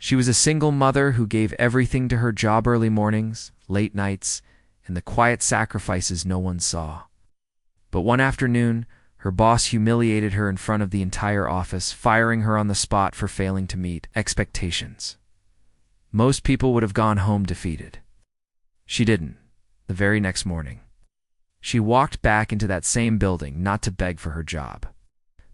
She was a single mother who gave everything to her job: early mornings, late nights, and the quiet sacrifices no one saw. But one afternoon, her boss humiliated her in front of the entire office, firing her on the spot for failing to meet expectations. Most people would have gone home defeated. She didn't. The very next morning, she walked back into that same building, not to beg for her job,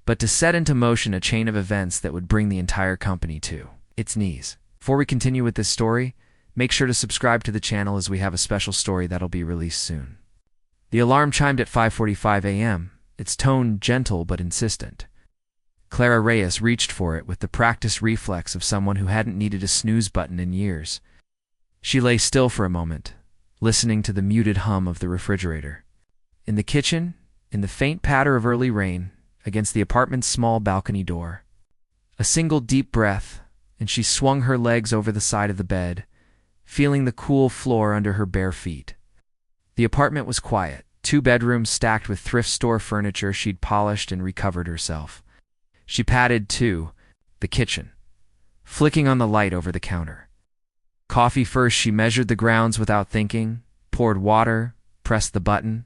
but to set into motion a chain of events that would bring the entire company to its knees. Before we continue with this story, make sure to subscribe to the channel, as we have a special story that'll be released soon. The alarm chimed at 5:45 a.m., its tone gentle but insistent. Clara Reyes reached for it with the practiced reflex of someone who hadn't needed a snooze button in years. She lay still for a moment, listening to the muted hum of the refrigerator. In the kitchen, in the faint patter of early rain against the apartment's small balcony door, a single deep breath, and she swung her legs over the side of the bed, feeling the cool floor under her bare feet. The apartment was quiet, 2 bedrooms stacked with thrift store furniture she'd polished and recovered herself. She patted to the kitchen, flicking on the light over the counter. Coffee first. She measured the grounds without thinking, poured water, pressed the button.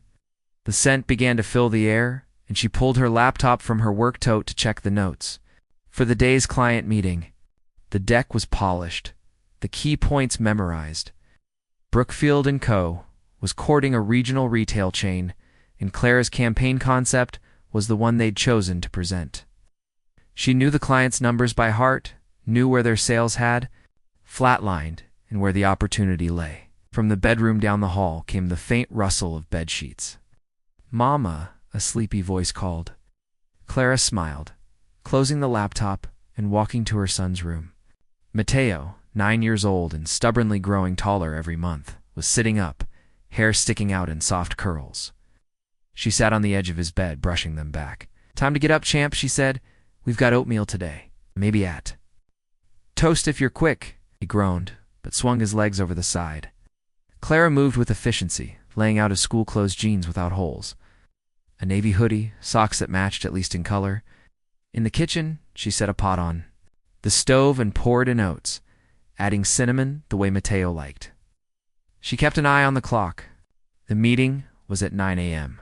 The scent began to fill the air, and she pulled her laptop from her work tote to check the notes for the day's client meeting. The deck was polished, the key points memorized. Brookfield & Co. was courting a regional retail chain, and Clara's campaign concept was the one they'd chosen to present. She knew the clients' numbers by heart, knew where their sales had flatlined and where the opportunity lay. From the bedroom down the hall came the faint rustle of bed sheets. "Mama," a sleepy voice called. Clara smiled, closing the laptop and walking to her son's room. Mateo, 9 years old and stubbornly growing taller every month, was sitting up, hair sticking out in soft curls. She sat on the edge of his bed, brushing them back. "Time to get up, champ," she said. "We've got oatmeal today. Maybe at toast if you're quick." He groaned, but swung his legs over the side. Clara moved with efficiency, laying out his school-clothes jeans without holes, a navy hoodie, socks that matched at least in color. In the kitchen, she set a pot on the stove and poured in oats, adding cinnamon the way Mateo liked. She kept an eye on the clock. The meeting was at 9 a.m.,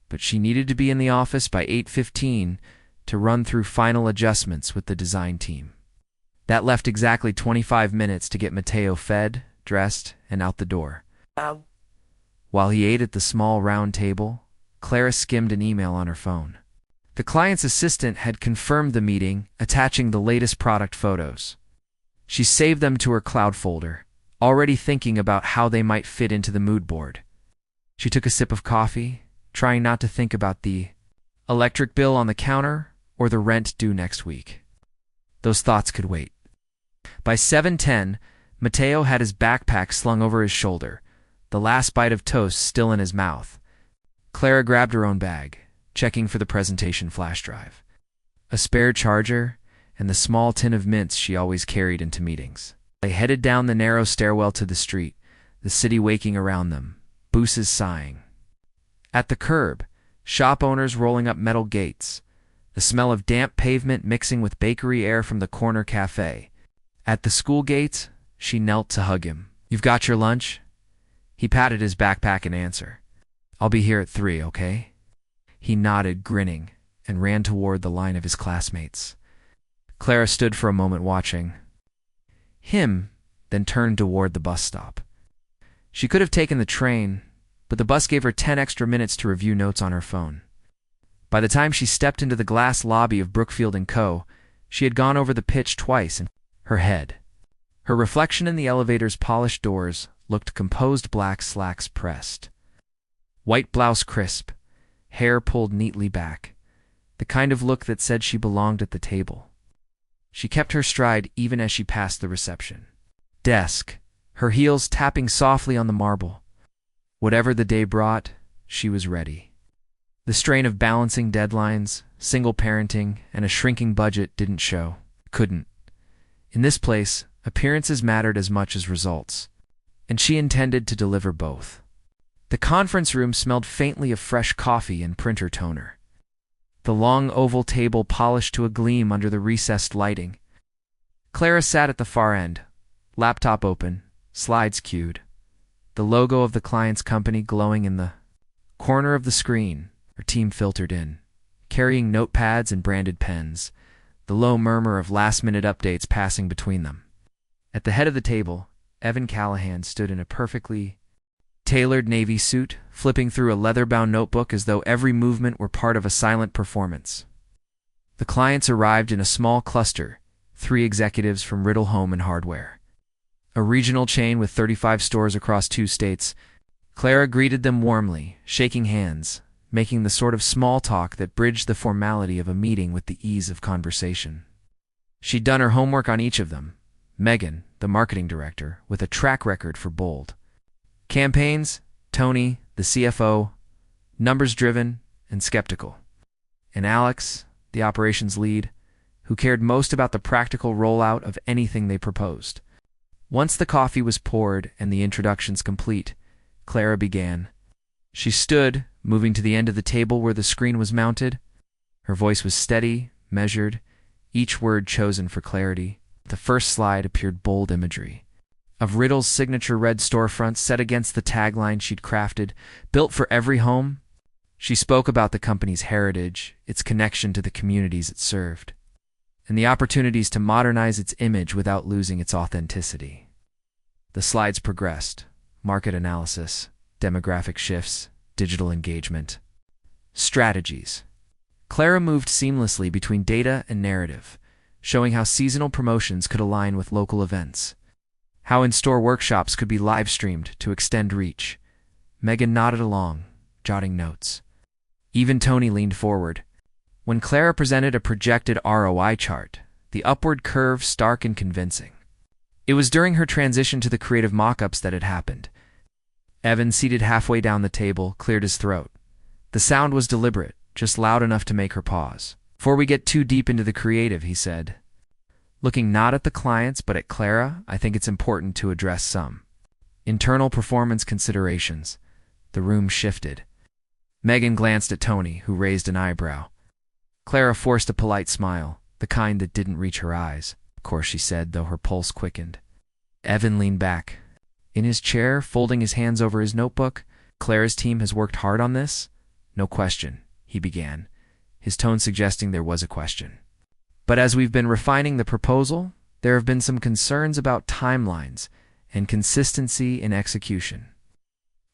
but she needed to be in the office by 8:15 to run through final adjustments with the design team. That left exactly 25 minutes to get Mateo fed, dressed, and out the door. While he ate at the small round table, Clara skimmed an email on her phone. The client's assistant had confirmed the meeting, attaching the latest product photos. She saved them to her cloud folder, already thinking about how they might fit into the mood board. She took a sip of coffee, trying not to think about the electric bill on the counter or the rent due next week. Those thoughts could wait. By 7:10, Mateo had his backpack slung over his shoulder, the last bite of toast still in his mouth. Clara grabbed her own bag, checking for the presentation flash drive, a spare charger, and the small tin of mints she always carried into meetings. They headed down the narrow stairwell to the street, the city waking around them, buses sighing. At the curb, shop owners rolling up metal gates, the smell of damp pavement mixing with bakery air from the corner cafe. At the school gates, she knelt to hug him. "You've got your lunch?" He patted his backpack in answer. "I'll be here at 3, okay?" He nodded, grinning, and ran toward the line of his classmates. Clara stood for a moment watching him, then turned toward the bus stop. She could have taken the train, but the bus gave her 10 extra minutes to review notes on her phone. By the time she stepped into the glass lobby of Brookfield & Co., she had gone over the pitch twice in her head. Her reflection in the elevator's polished doors looked composed, black slacks pressed, white blouse crisp, hair pulled neatly back, the kind of look that said she belonged at the table. She kept her stride even as she passed the reception desk, her heels tapping softly on the marble. Whatever the day brought, she was ready. The strain of balancing deadlines, single parenting, and a shrinking budget didn't show. Couldn't. In this place, appearances mattered as much as results, and she intended to deliver both. The conference room smelled faintly of fresh coffee and printer toner. The long oval table polished to a gleam under the recessed lighting. Clara sat at the far end, laptop open, slides queued, the logo of the client's company glowing in the corner of the screen. Her team filtered in, carrying notepads and branded pens, the low murmur of last-minute updates passing between them. At the head of the table, Evan Callahan stood in a perfectly tailored navy suit, flipping through a leather-bound notebook as though every movement were part of a silent performance. The clients arrived in a small cluster, 3 executives from Riddle Home and Hardware, a regional chain with 35 stores across 2 states. Clara greeted them warmly, shaking hands, making the sort of small talk that bridged the formality of a meeting with the ease of conversation. She'd done her homework on each of them. Megan, the marketing director, with a track record for bold campaigns; Tony, the CFO, numbers-driven and skeptical; and Alex, the operations lead, who cared most about the practical rollout of anything they proposed. Once the coffee was poured and the introductions complete, Clara began. She stood, moving to the end of the table where the screen was mounted. Her voice was steady, measured, each word chosen for clarity. The first slide appeared bold imagery of Riddle's signature red storefront set against the tagline she'd crafted, "Built for every home." She spoke about the company's heritage, its connection to the communities it served, and the opportunities to modernize its image without losing its authenticity. The slides progressed: market analysis, demographic shifts, digital engagement, strategies. Clara moved seamlessly between data and narrative, showing how seasonal promotions could align with local events, how in-store workshops could be live-streamed to extend reach. Megan nodded along, jotting notes. Even Tony leaned forward. When Clara presented a projected ROI chart, the upward curve stark and convincing. It was during her transition to the creative mock-ups that it happened. Evan, seated halfway down the table, cleared his throat. The sound was deliberate, just loud enough to make her pause. "Before we get too deep into the creative," he said, looking not at the clients but at Clara, "I think it's important to address some internal performance considerations." The room shifted. Megan glanced at Tony, who raised an eyebrow. Clara forced a polite smile, the kind that didn't reach her eyes. "Of course," she said, though her pulse quickened. Evan leaned back in his chair, folding his hands over his notebook. "Clara's team has worked hard on this?" "No question," he began, his tone suggesting there was a question. "But as we've been refining the proposal, there have been some concerns about timelines and consistency in execution."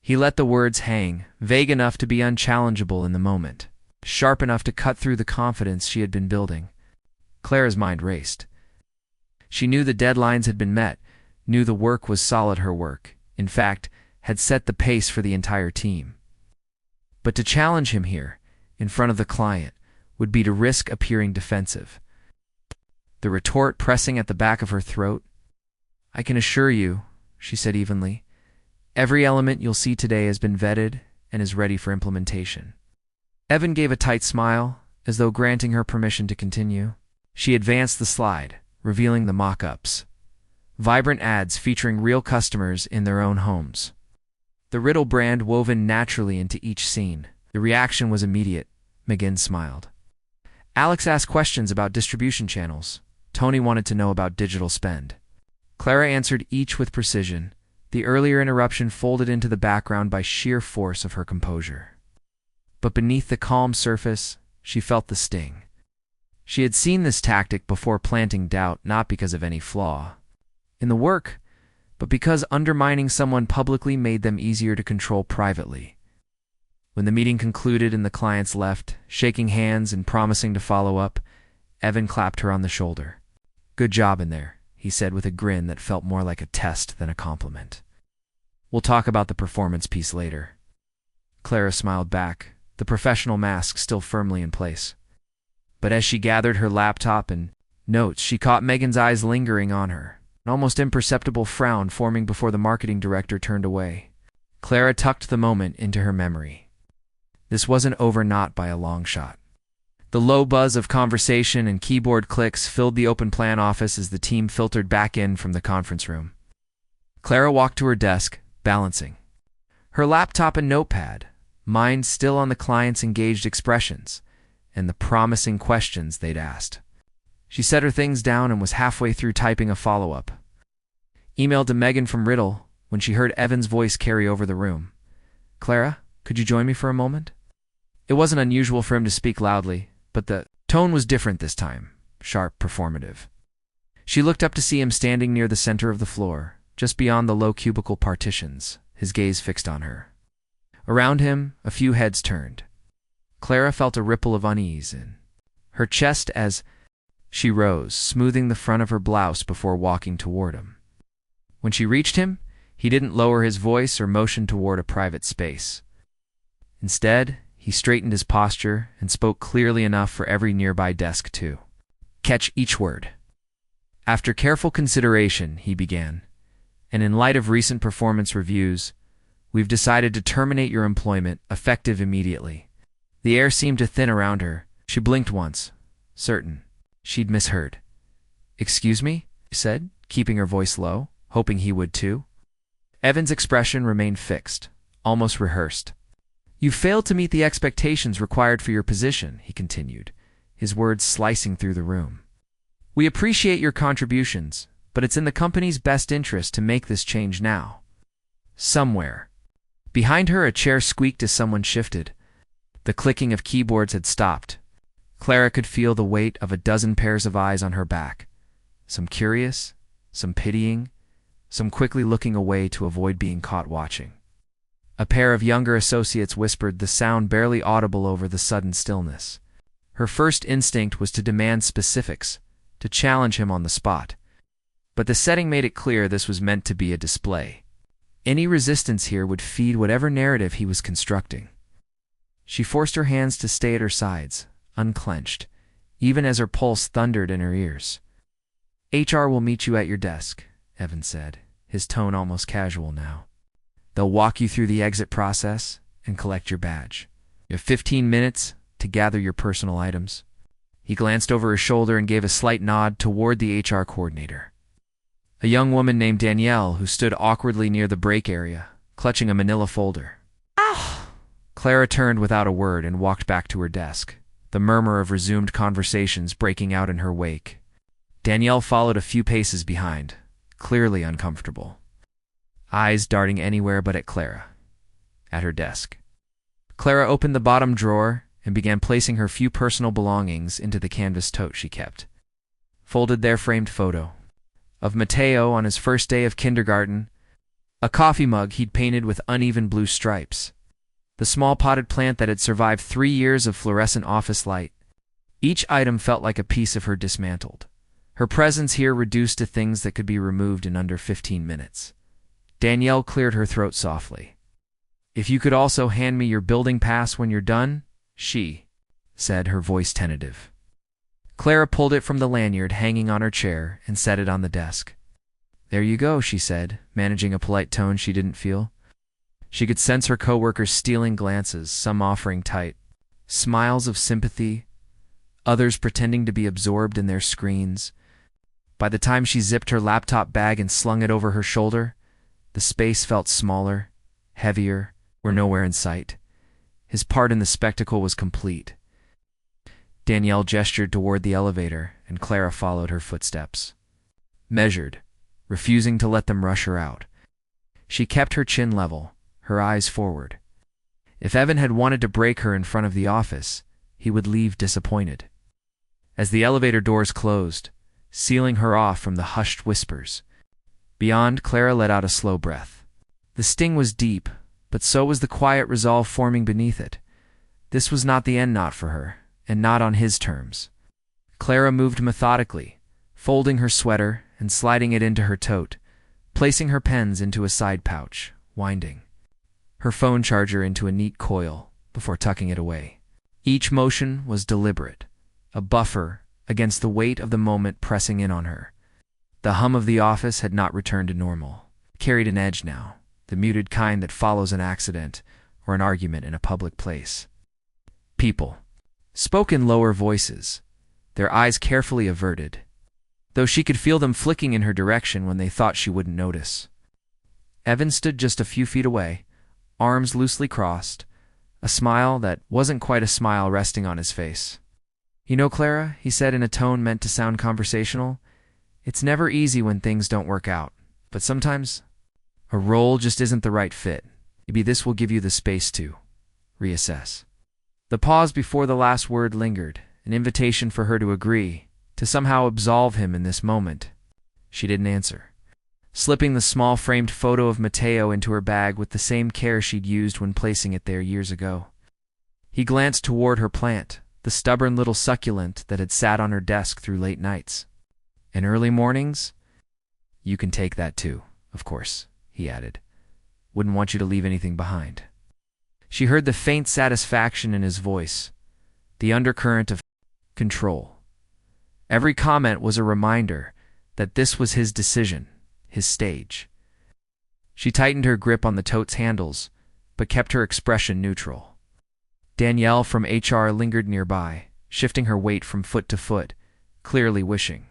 He let the words hang, vague enough to be unchallengeable in the moment, sharp enough to cut through the confidence she had been building. Clara's mind raced. She knew the deadlines had been met, knew the work was solid, her work, in fact, had set the pace for the entire team. But to challenge him here, in front of the client, would be to risk appearing defensive. The retort pressing at the back of her throat. "I can assure you," she said evenly, "every element you'll see today has been vetted and is ready for implementation." Evan gave a tight smile, as though granting her permission to continue. She advanced the slide, revealing the mock-ups. Vibrant ads featuring real customers in their own homes. The Riddle brand woven naturally into each scene. The reaction was immediate. Megan smiled. Alex asked questions about distribution channels. Tony wanted to know about digital spend. Clara answered each with precision, the earlier interruption folded into the background by sheer force of her composure. But beneath the calm surface, she felt the sting. She had seen this tactic before, planting doubt not because of any flaw in the work, but because undermining someone publicly made them easier to control privately. When the meeting concluded and the clients left, shaking hands and promising to follow up, Evan clapped her on the shoulder. "Good job in there," he said with a grin that felt more like a test than a compliment. "We'll talk about the performance piece later." Clara smiled back, the professional mask still firmly in place. But as she gathered her laptop and notes, she caught Megan's eyes lingering on her, an almost imperceptible frown forming before the marketing director turned away. Clara tucked the moment into her memory. This wasn't over, not by a long shot. The low buzz of conversation and keyboard clicks filled the open plan office as the team filtered back in from the conference room. Clara walked to her desk, balancing her laptop and notepad, mind still on the client's engaged expressions and the promising questions they'd asked. She set her things down and was halfway through typing a follow-up email to Megan from Riddle when she heard Evan's voice carry over the room. "Clara, could you join me for a moment?" It wasn't unusual for him to speak loudly, but the tone was different this time, sharp, performative. She looked up to see him standing near the center of the floor, just beyond the low cubicle partitions, his gaze fixed on her. Around him, a few heads turned. Clara felt a ripple of unease in her chest as she rose, smoothing the front of her blouse before walking toward him. When she reached him, he didn't lower his voice or motion toward a private space. Instead, he straightened his posture and spoke clearly enough for every nearby desk to catch each word. After careful consideration, he began, and in light of recent performance reviews, we've decided to terminate your employment, effective immediately. The air seemed to thin around her. She blinked once, certain she'd misheard. "Excuse me?" she said, keeping her voice low, hoping he would too. Evan's expression remained fixed, almost rehearsed. "You failed to meet the expectations required for your position," he continued, his words slicing through the room. "We appreciate your contributions, but it's in the company's best interest to make this change now." Somewhere behind her, a chair squeaked as someone shifted. The clicking of keyboards had stopped. Clara could feel the weight of a dozen pairs of eyes on her back, some curious, some pitying, some quickly looking away to avoid being caught watching. A pair of younger associates whispered, the sound barely audible over the sudden stillness. Her first instinct was to demand specifics, to challenge him on the spot. But the setting made it clear this was meant to be a display. Any resistance here would feed whatever narrative he was constructing. She forced her hands to stay at her sides, unclenched, even as her pulse thundered in her ears. "HR will meet you at your desk," Evan said, his tone almost casual now. "They'll walk you through the exit process and collect your badge. You have 15 minutes to gather your personal items." He glanced over his shoulder and gave a slight nod toward the HR coordinator, a young woman named Danielle who stood awkwardly near the break area, clutching a manila folder. "Ah!" Clara turned without a word and walked back to her desk, the murmur of resumed conversations breaking out in her wake. Danielle followed a few paces behind, clearly uncomfortable, eyes darting anywhere but at Clara, at her desk. Clara opened the bottom drawer and began placing her few personal belongings into the canvas tote she kept. Folded there, framed photo of Mateo on his first day of kindergarten, a coffee mug he'd painted with uneven blue stripes, the small potted plant that had survived 3 years of fluorescent office light. Each item felt like a piece of her dismantled, her presence here reduced to things that could be removed in under 15 minutes. Danielle cleared her throat softly. "If you could also hand me your building pass when you're done," she said, her voice tentative. Clara pulled it from the lanyard hanging on her chair and set it on the desk. "There you go," she said, managing a polite tone she didn't feel. She could sense her coworkers' stealing glances, some offering tight smiles of sympathy, others pretending to be absorbed in their screens. By the time she zipped her laptop bag and slung it over her shoulder, the space felt smaller, heavier, were nowhere in sight. His part in the spectacle was complete. Danielle gestured toward the elevator, and Clara followed her footsteps. Measured, refusing to let them rush her out. She kept her chin level, her eyes forward. If Evan had wanted to break her in front of the office, he would leave disappointed. As the elevator doors closed, sealing her off from the hushed whispers, beyond, Clara let out a slow breath. The sting was deep, but so was the quiet resolve forming beneath it. This was not the end, not for her, and not on his terms. Clara moved methodically, folding her sweater and sliding it into her tote, placing her pens into a side pouch, winding her phone charger into a neat coil before tucking it away. Each motion was deliberate, a buffer against the weight of the moment pressing in on her. The hum of the office had not returned to normal, carried an edge now, the muted kind that follows an accident or an argument in a public place. People spoke in lower voices, their eyes carefully averted, though she could feel them flicking in her direction when they thought she wouldn't notice. Evan stood just a few feet away, arms loosely crossed, a smile that wasn't quite a smile resting on his face. You know, Clara, he said in a tone meant to sound conversational, it's never easy when things don't work out, but sometimes a role just isn't the right fit. Maybe this will give you the space to reassess. The pause before the last word lingered, an invitation for her to agree, to somehow absolve him in this moment. She didn't answer, slipping the small framed photo of Mateo into her bag with the same care she'd used when placing it there years ago. He glanced toward her plant, the stubborn little succulent that had sat on her desk through late nights and early mornings. You can take that too, of course, he added. Wouldn't want you to leave anything behind. She heard the faint satisfaction in his voice, the undercurrent of control. Every comment was a reminder that this was his decision, his stage. She tightened her grip on the tote's handles, but kept her expression neutral. Danielle from HR lingered nearby, shifting her weight from foot to foot, clearly wishing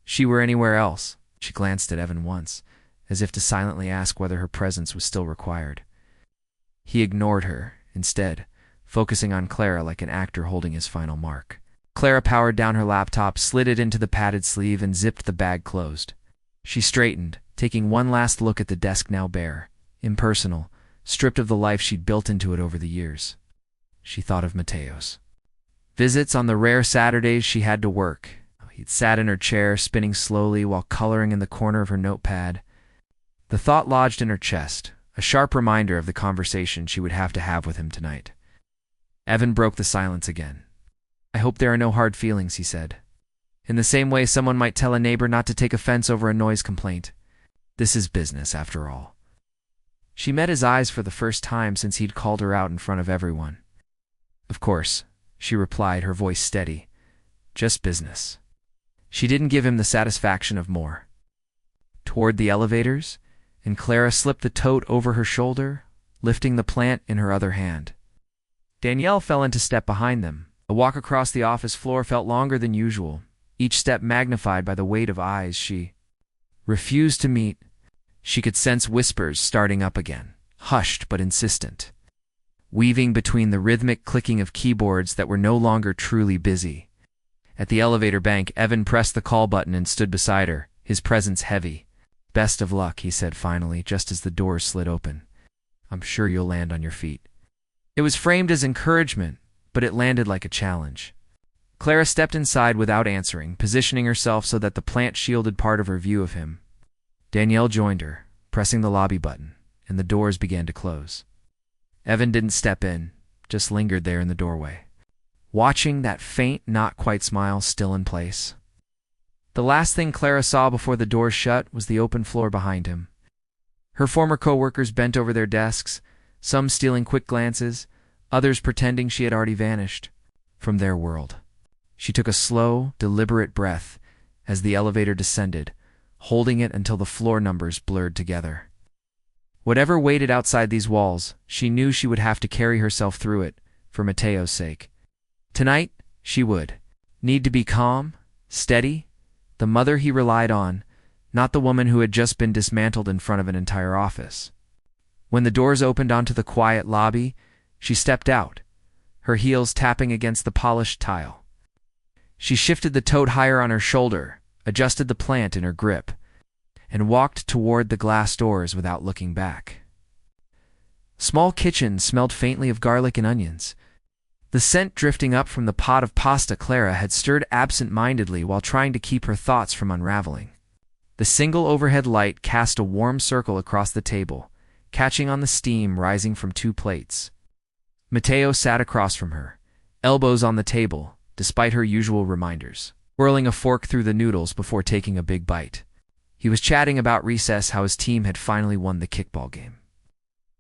she were anywhere else. She glanced at Evan once, as if to silently ask whether her presence was still required. He ignored her, instead, focusing on Clara like an actor holding his final mark. Clara powered down her laptop, slid it into the padded sleeve, and zipped the bag closed. She straightened, taking one last look at the desk now bare, impersonal, stripped of the life she'd built into it over the years. She thought of Mateo's visits on the rare Saturdays she had to work. He'd sat in her chair, spinning slowly while coloring in the corner of her notepad. The thought lodged in her chest, a sharp reminder of the conversation she would have to have with him tonight. Evan broke the silence again. I hope there are no hard feelings, he said. In the same way someone might tell a neighbor not to take offense over a noise complaint. This is business, after all. She met his eyes for the first time since he'd called her out in front of everyone. Of course, she replied, her voice steady. Just business. She didn't give him the satisfaction of more. Toward the elevators, and Clara slipped the tote over her shoulder, lifting the plant in her other hand. Danielle fell into step behind them. The walk across the office floor felt longer than usual, each step magnified by the weight of eyes she refused to meet. She could sense whispers starting up again, hushed but insistent, weaving between the rhythmic clicking of keyboards that were no longer truly busy. At the elevator bank, Evan pressed the call button and stood beside her, his presence heavy. Best of luck, he said finally, just as the doors slid open. I'm sure you'll land on your feet. It was framed as encouragement, but it landed like a challenge. Clara stepped inside without answering, positioning herself so that the plant shielded part of her view of him. Danielle joined her, pressing the lobby button, and the doors began to close. Evan didn't step in, just lingered there in the doorway, watching that faint, not-quite smile still in place. The last thing Clara saw before the doors shut was the open floor behind him. Her former co-workers bent over their desks, some stealing quick glances, others pretending she had already vanished from their world. She took a slow, deliberate breath as the elevator descended, holding it until the floor numbers blurred together. Whatever waited outside these walls, she knew she would have to carry herself through it, for Mateo's sake. Tonight, she would need to be calm, steady, the mother he relied on, not the woman who had just been dismantled in front of an entire office. When the doors opened onto the quiet lobby, she stepped out, her heels tapping against the polished tile. She shifted the tote higher on her shoulder, adjusted the plant in her grip, and walked toward the glass doors without looking back. Small kitchen smelled faintly of garlic and onions, the scent drifting up from the pot of pasta Clara had stirred absent-mindedly while trying to keep her thoughts from unraveling. The single overhead light cast a warm circle across the table, catching on the steam rising from two plates. Mateo sat across from her, elbows on the table, despite her usual reminders, whirling a fork through the noodles before taking a big bite. He was chatting about recess, how his team had finally won the kickball game,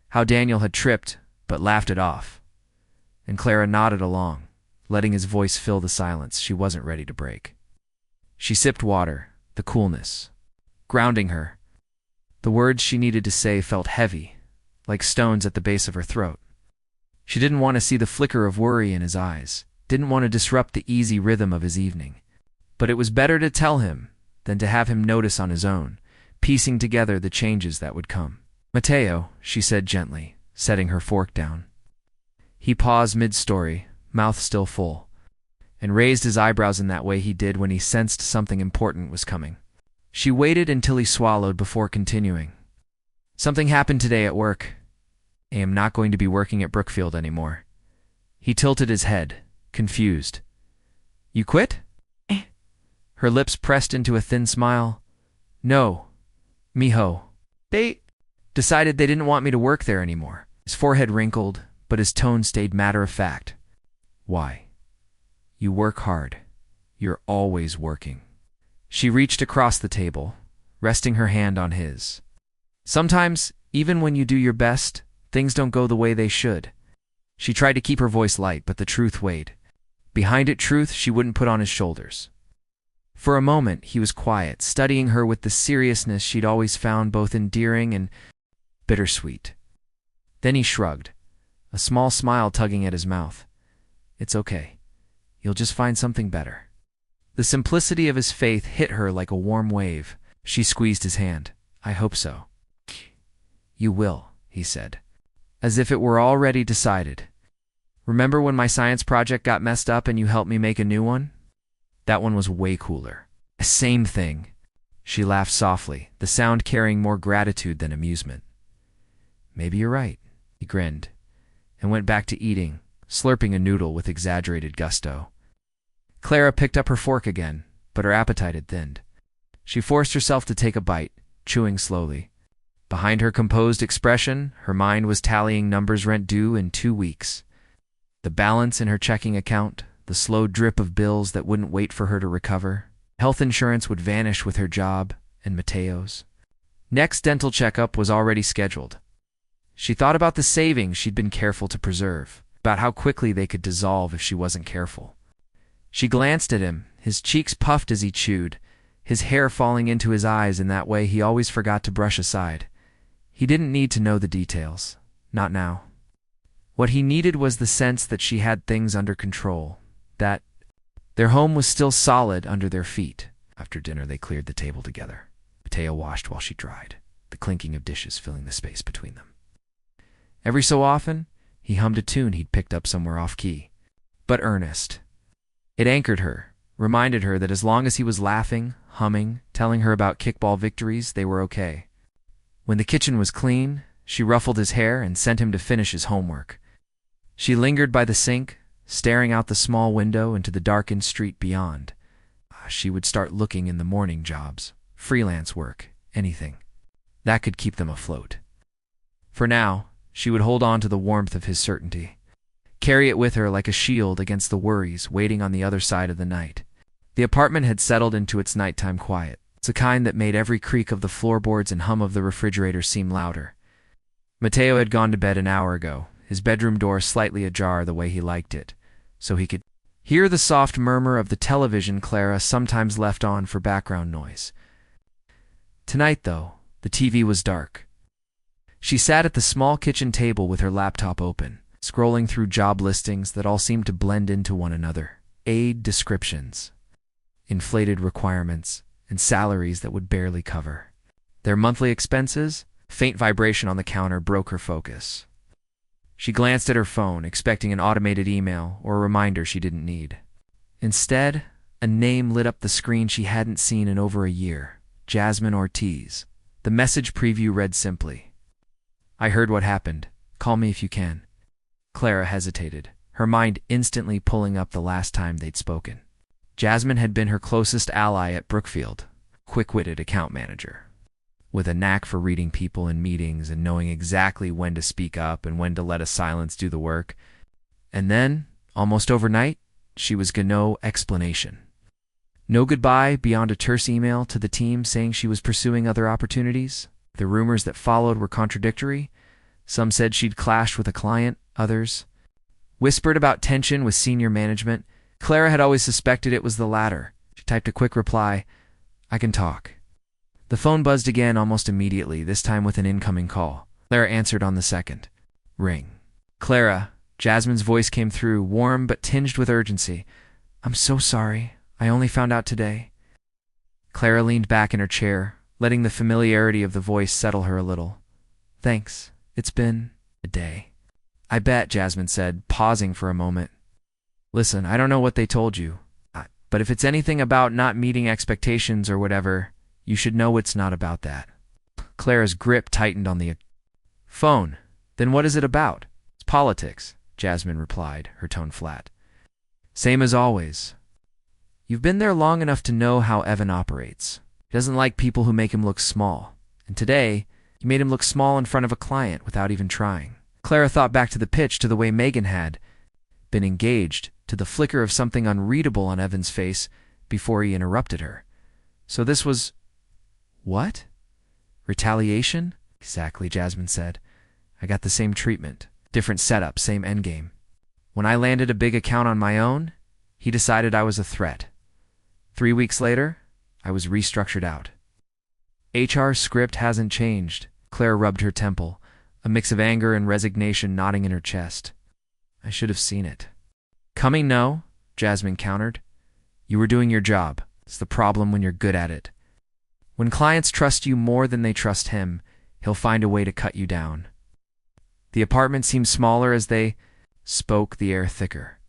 how Daniel had tripped but laughed it off, and Clara nodded along, letting his voice fill the silence she wasn't ready to break. She sipped water, the coolness grounding her. The words she needed to say felt heavy, like stones at the base of her throat. She didn't want to see the flicker of worry in his eyes, didn't want to disrupt the easy rhythm of his evening. But it was better to tell him than to have him notice on his own, piecing together the changes that would come. Mateo, she said gently, setting her fork down. He paused mid-story, mouth still full, and raised his eyebrows in that way he did when he sensed something important was coming. She waited until he swallowed before continuing. Something happened today at work. I am not going to be working at Brookfield anymore. He tilted his head, confused. You quit? Her lips pressed into a thin smile. No, mijo. They decided they didn't want me to work there anymore. His forehead wrinkled, but his tone stayed matter-of-fact. Why? You work hard. You're always working. She reached across the table, resting her hand on his. Sometimes, even when you do your best, things don't go the way they should. She tried to keep her voice light, but the truth weighed. Behind it, truth she wouldn't put on his shoulders. For a moment, he was quiet, studying her with the seriousness she'd always found both endearing and bittersweet. Then he shrugged, a small smile tugging at his mouth. It's okay. You'll just find something better. The simplicity of his faith hit her like a warm wave. She squeezed his hand. I hope so. You will, he said, as if it were already decided. Remember when my science project got messed up and you helped me make a new one? That one was way cooler. Same thing. She laughed softly, the sound carrying more gratitude than amusement. Maybe you're right, he grinned, and went back to eating, slurping a noodle with exaggerated gusto. Clara picked up her fork again, but her appetite had thinned. She forced herself to take a bite, chewing slowly. Behind her composed expression, her mind was tallying numbers rent due in 2 weeks. The balance in her checking account, the slow drip of bills that wouldn't wait for her to recover. Health insurance would vanish with her job and Mateo's. Next dental checkup was already scheduled. She thought about the savings she'd been careful to preserve, about how quickly they could dissolve if she wasn't careful. She glanced at him, his cheeks puffed as he chewed, his hair falling into his eyes in that way he always forgot to brush aside. He didn't need to know the details, not now. What he needed was the sense that she had things under control, that their home was still solid under their feet. After dinner, they cleared the table together. Mateo washed while she dried, the clinking of dishes filling the space between them. Every so often, he hummed a tune he'd picked up somewhere off-key, but earnest. It anchored her, reminded her that as long as he was laughing, humming, telling her about kickball victories, they were okay. When the kitchen was clean, she ruffled his hair and sent him to finish his homework. She lingered by the sink, staring out the small window into the darkened street beyond. She would start looking in the morning jobs, freelance work, anything. That could keep them afloat. For now, she would hold on to the warmth of his certainty, carry it with her like a shield against the worries waiting on the other side of the night. The apartment had settled into its nighttime quiet. It's the kind that made every creak of the floorboards and hum of the refrigerator seem louder. Mateo had gone to bed an hour ago, his bedroom door slightly ajar the way he liked it, so he could hear the soft murmur of the television Clara sometimes left on for background noise. Tonight, though, the TV was dark. She sat at the small kitchen table with her laptop open, scrolling through job listings that all seemed to blend into one another. Aid descriptions, inflated requirements, and salaries that would barely cover their monthly expenses. Faint vibration on the counter broke her focus. She glanced at her phone, expecting an automated email or a reminder she didn't need. Instead, a name lit up the screen she hadn't seen in over a year. Jasmine Ortiz. The message preview read simply, I heard what happened. Call me if you can. Clara hesitated, her mind instantly pulling up the last time they'd spoken. Jasmine had been her closest ally at Brookfield, quick-witted account manager, with a knack for reading people in meetings and knowing exactly when to speak up and when to let a silence do the work. And then, almost overnight, she was no explanation. No goodbye beyond a terse email to the team saying she was pursuing other opportunities. The rumors that followed were contradictory. Some said she'd clashed with a client, others whispered about tension with senior management. Clara had always suspected it was the latter. She typed a quick reply, I can talk. The phone buzzed again almost immediately, this time with an incoming call. Clara answered on the second ring. Clara, Jasmine's voice came through, warm but tinged with urgency. I'm so sorry. I only found out today. Clara leaned back in her chair, letting the familiarity of the voice settle her a little. Thanks. It's been a day. I bet, Jasmine said, pausing for a moment. Listen, I don't know what they told you, but if it's anything about not meeting expectations or whatever, you should know it's not about that. Clara's grip tightened on the phone. Then what is it about? It's politics, Jasmine replied, her tone flat. Same as always. You've been there long enough to know how Evan operates. He doesn't like people who make him look small. And today, you made him look small in front of a client without even trying. Clara thought back to the pitch, to the way Megan had been engaged, to the flicker of something unreadable on Evan's face before he interrupted her. So this was... what? Retaliation? Exactly, Jasmine said. I got the same treatment. Different setup, same endgame. When I landed a big account on my own, he decided I was a threat. 3 weeks later, I was restructured out. HR script hasn't changed. Claire rubbed her temple, a mix of anger and resignation knotting in her chest. I should have seen it. Coming, no, Jasmine countered. You were doing your job. It's the problem when you're good at it. When clients trust you more than they trust him, he'll find a way to cut you down. The apartment seemed smaller as they spoke, the air thicker.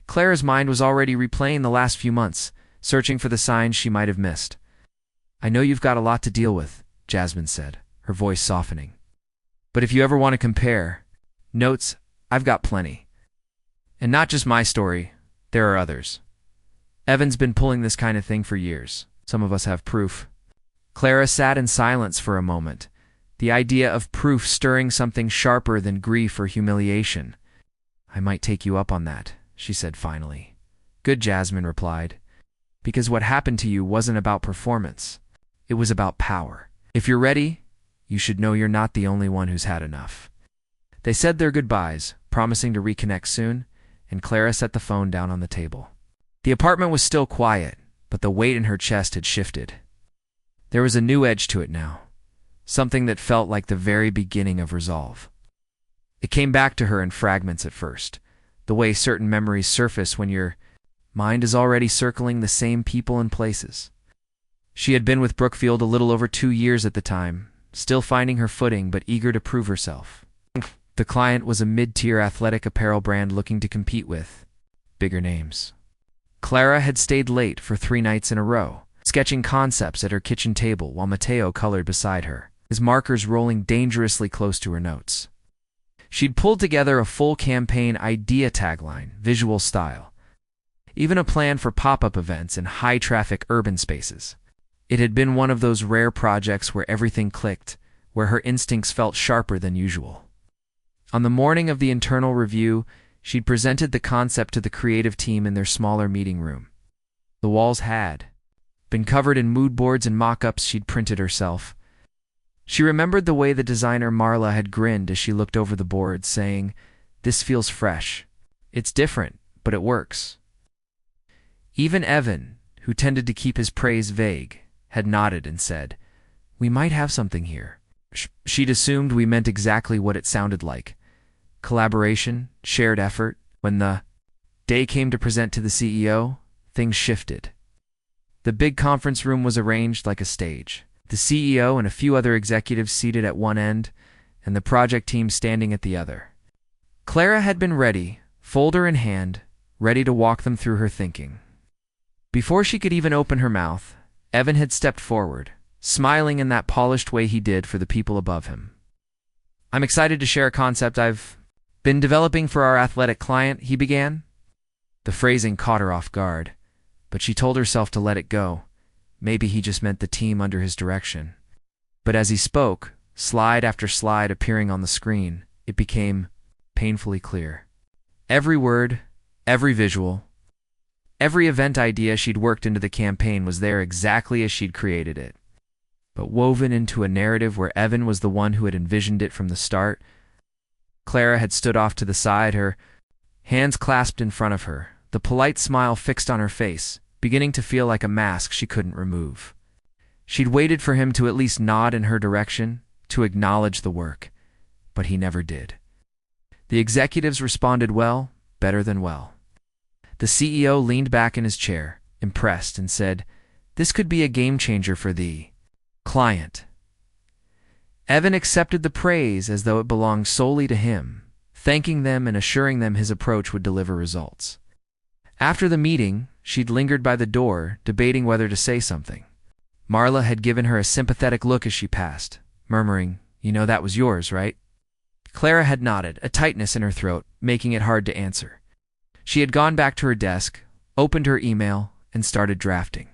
Clara's mind was already replaying the last few months, searching for the signs she might have missed. I know you've got a lot to deal with, Jasmine said, her voice softening. But if you ever want to compare notes, I've got plenty. And not just my story, there are others. Evan's been pulling this kind of thing for years. Some of us have proof. Clara sat in silence for a moment, the idea of proof stirring something sharper than grief or humiliation. I might take you up on that, she said finally. Good, Jasmine replied. Because what happened to you wasn't about performance. It was about power. If you're ready, you should know you're not the only one who's had enough. They said their goodbyes, promising to reconnect soon, and Clara set the phone down on the table. The apartment was still quiet, but the weight in her chest had shifted. There was a new edge to it now, something that felt like the very beginning of resolve. It came back to her in fragments at first, the way certain memories surface when your mind is already circling the same people and places. She had been with Brookfield a little over 2 years at the time, still finding her footing but eager to prove herself. The client was a mid-tier athletic apparel brand looking to compete with bigger names. Clara had stayed late for 3 nights in a row, sketching concepts at her kitchen table while Mateo colored beside her, his markers rolling dangerously close to her notes. She'd pulled together a full campaign idea tagline, visual style, even a plan for pop-up events in high-traffic urban spaces. It had been one of those rare projects where everything clicked, where her instincts felt sharper than usual. On the morning of the internal review, she'd presented the concept to the creative team in their smaller meeting room. The walls had been covered in mood boards and mock-ups she'd printed herself. She remembered the way the designer Marla had grinned as she looked over the boards, saying, "This feels fresh. It's different, but it works." Even Evan, who tended to keep his praise vague, had nodded and said, "We might have something here." She'd assumed we meant exactly what it sounded like. Collaboration, shared effort. When the day came to present to the CEO, things shifted. The big conference room was arranged like a stage. The CEO and a few other executives seated at one end, and the project team standing at the other. Clara had been ready, folder in hand, ready to walk them through her thinking. Before she could even open her mouth, Evan had stepped forward, smiling in that polished way he did for the people above him. "I'm excited to share a concept I've been developing for our athletic client," he began. The phrasing caught her off guard, but she told herself to let it go. Maybe he just meant the team under his direction. But as he spoke, slide after slide appearing on the screen, it became painfully clear. Every word, every visual, every event idea she'd worked into the campaign was there exactly as she'd created it, but woven into a narrative where Evan was the one who had envisioned it from the start. Clara had stood off to the side, her hands clasped in front of her, the polite smile fixed on her face, beginning to feel like a mask she couldn't remove. She'd waited for him to at least nod in her direction, to acknowledge the work, but he never did. The executives responded well, better than well. The CEO leaned back in his chair, impressed, and said, "This could be a game-changer for the client." Evan accepted the praise as though it belonged solely to him, thanking them and assuring them his approach would deliver results. After the meeting, she'd lingered by the door, debating whether to say something. Marla had given her a sympathetic look as she passed, murmuring, "You know that was yours, right?" Clara had nodded, a tightness in her throat, making it hard to answer. She had gone back to her desk, opened her email, and started drafting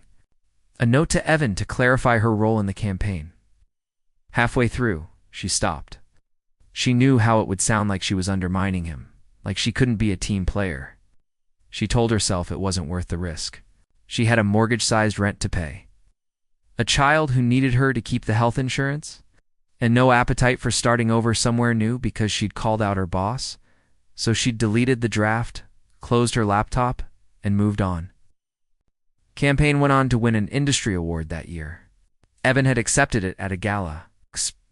a note to Evan to clarify her role in the campaign. Halfway through, she stopped. She knew how it would sound like she was undermining him, like she couldn't be a team player. She told herself it wasn't worth the risk. She had a mortgage-sized rent to pay, a child who needed her to keep the health insurance, and no appetite for starting over somewhere new because she'd called out her boss. So she'd deleted the draft, closed her laptop, and moved on. Campaign went on to win an industry award that year. Evan had accepted it at a gala,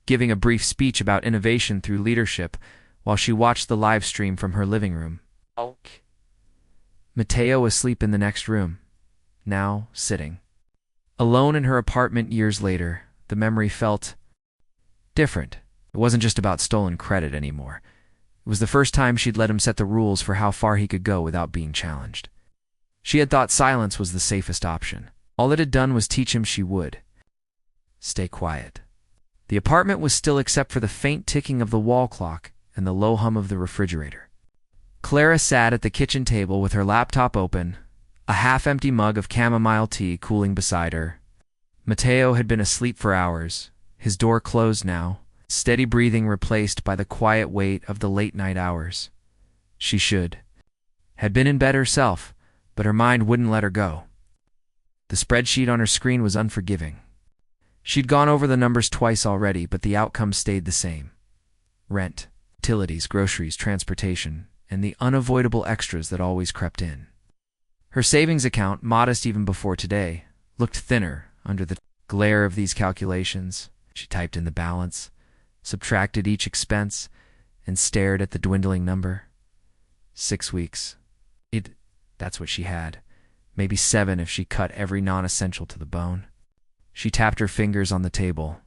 giving a brief speech about innovation through leadership while she watched the live stream from her living room. Mateo asleep in the next room, now sitting. Alone in her apartment years later, the memory felt different. It wasn't just about stolen credit anymore. It was the first time she'd let him set the rules for how far he could go without being challenged. She had thought silence was the safest option. All it had done was teach him she would stay quiet. The apartment was still except for the faint ticking of the wall clock and the low hum of the refrigerator. Clara sat at the kitchen table with her laptop open, a half-empty mug of chamomile tea cooling beside her. Mateo had been asleep for hours, his door closed now, steady breathing replaced by the quiet weight of the late-night hours. She had been in bed herself, but her mind wouldn't let her go. The spreadsheet on her screen was unforgiving. She'd gone over the numbers twice already, but the outcome stayed the same. Rent, utilities, groceries, transportation, and the unavoidable extras that always crept in. Her savings account, modest even before today, looked thinner under the glare of these calculations. She typed in the balance, subtracted each expense, and stared at the dwindling number. 6 weeks. That's what she had. Maybe 7 if she cut every non-essential to the bone. She tapped her fingers on the table,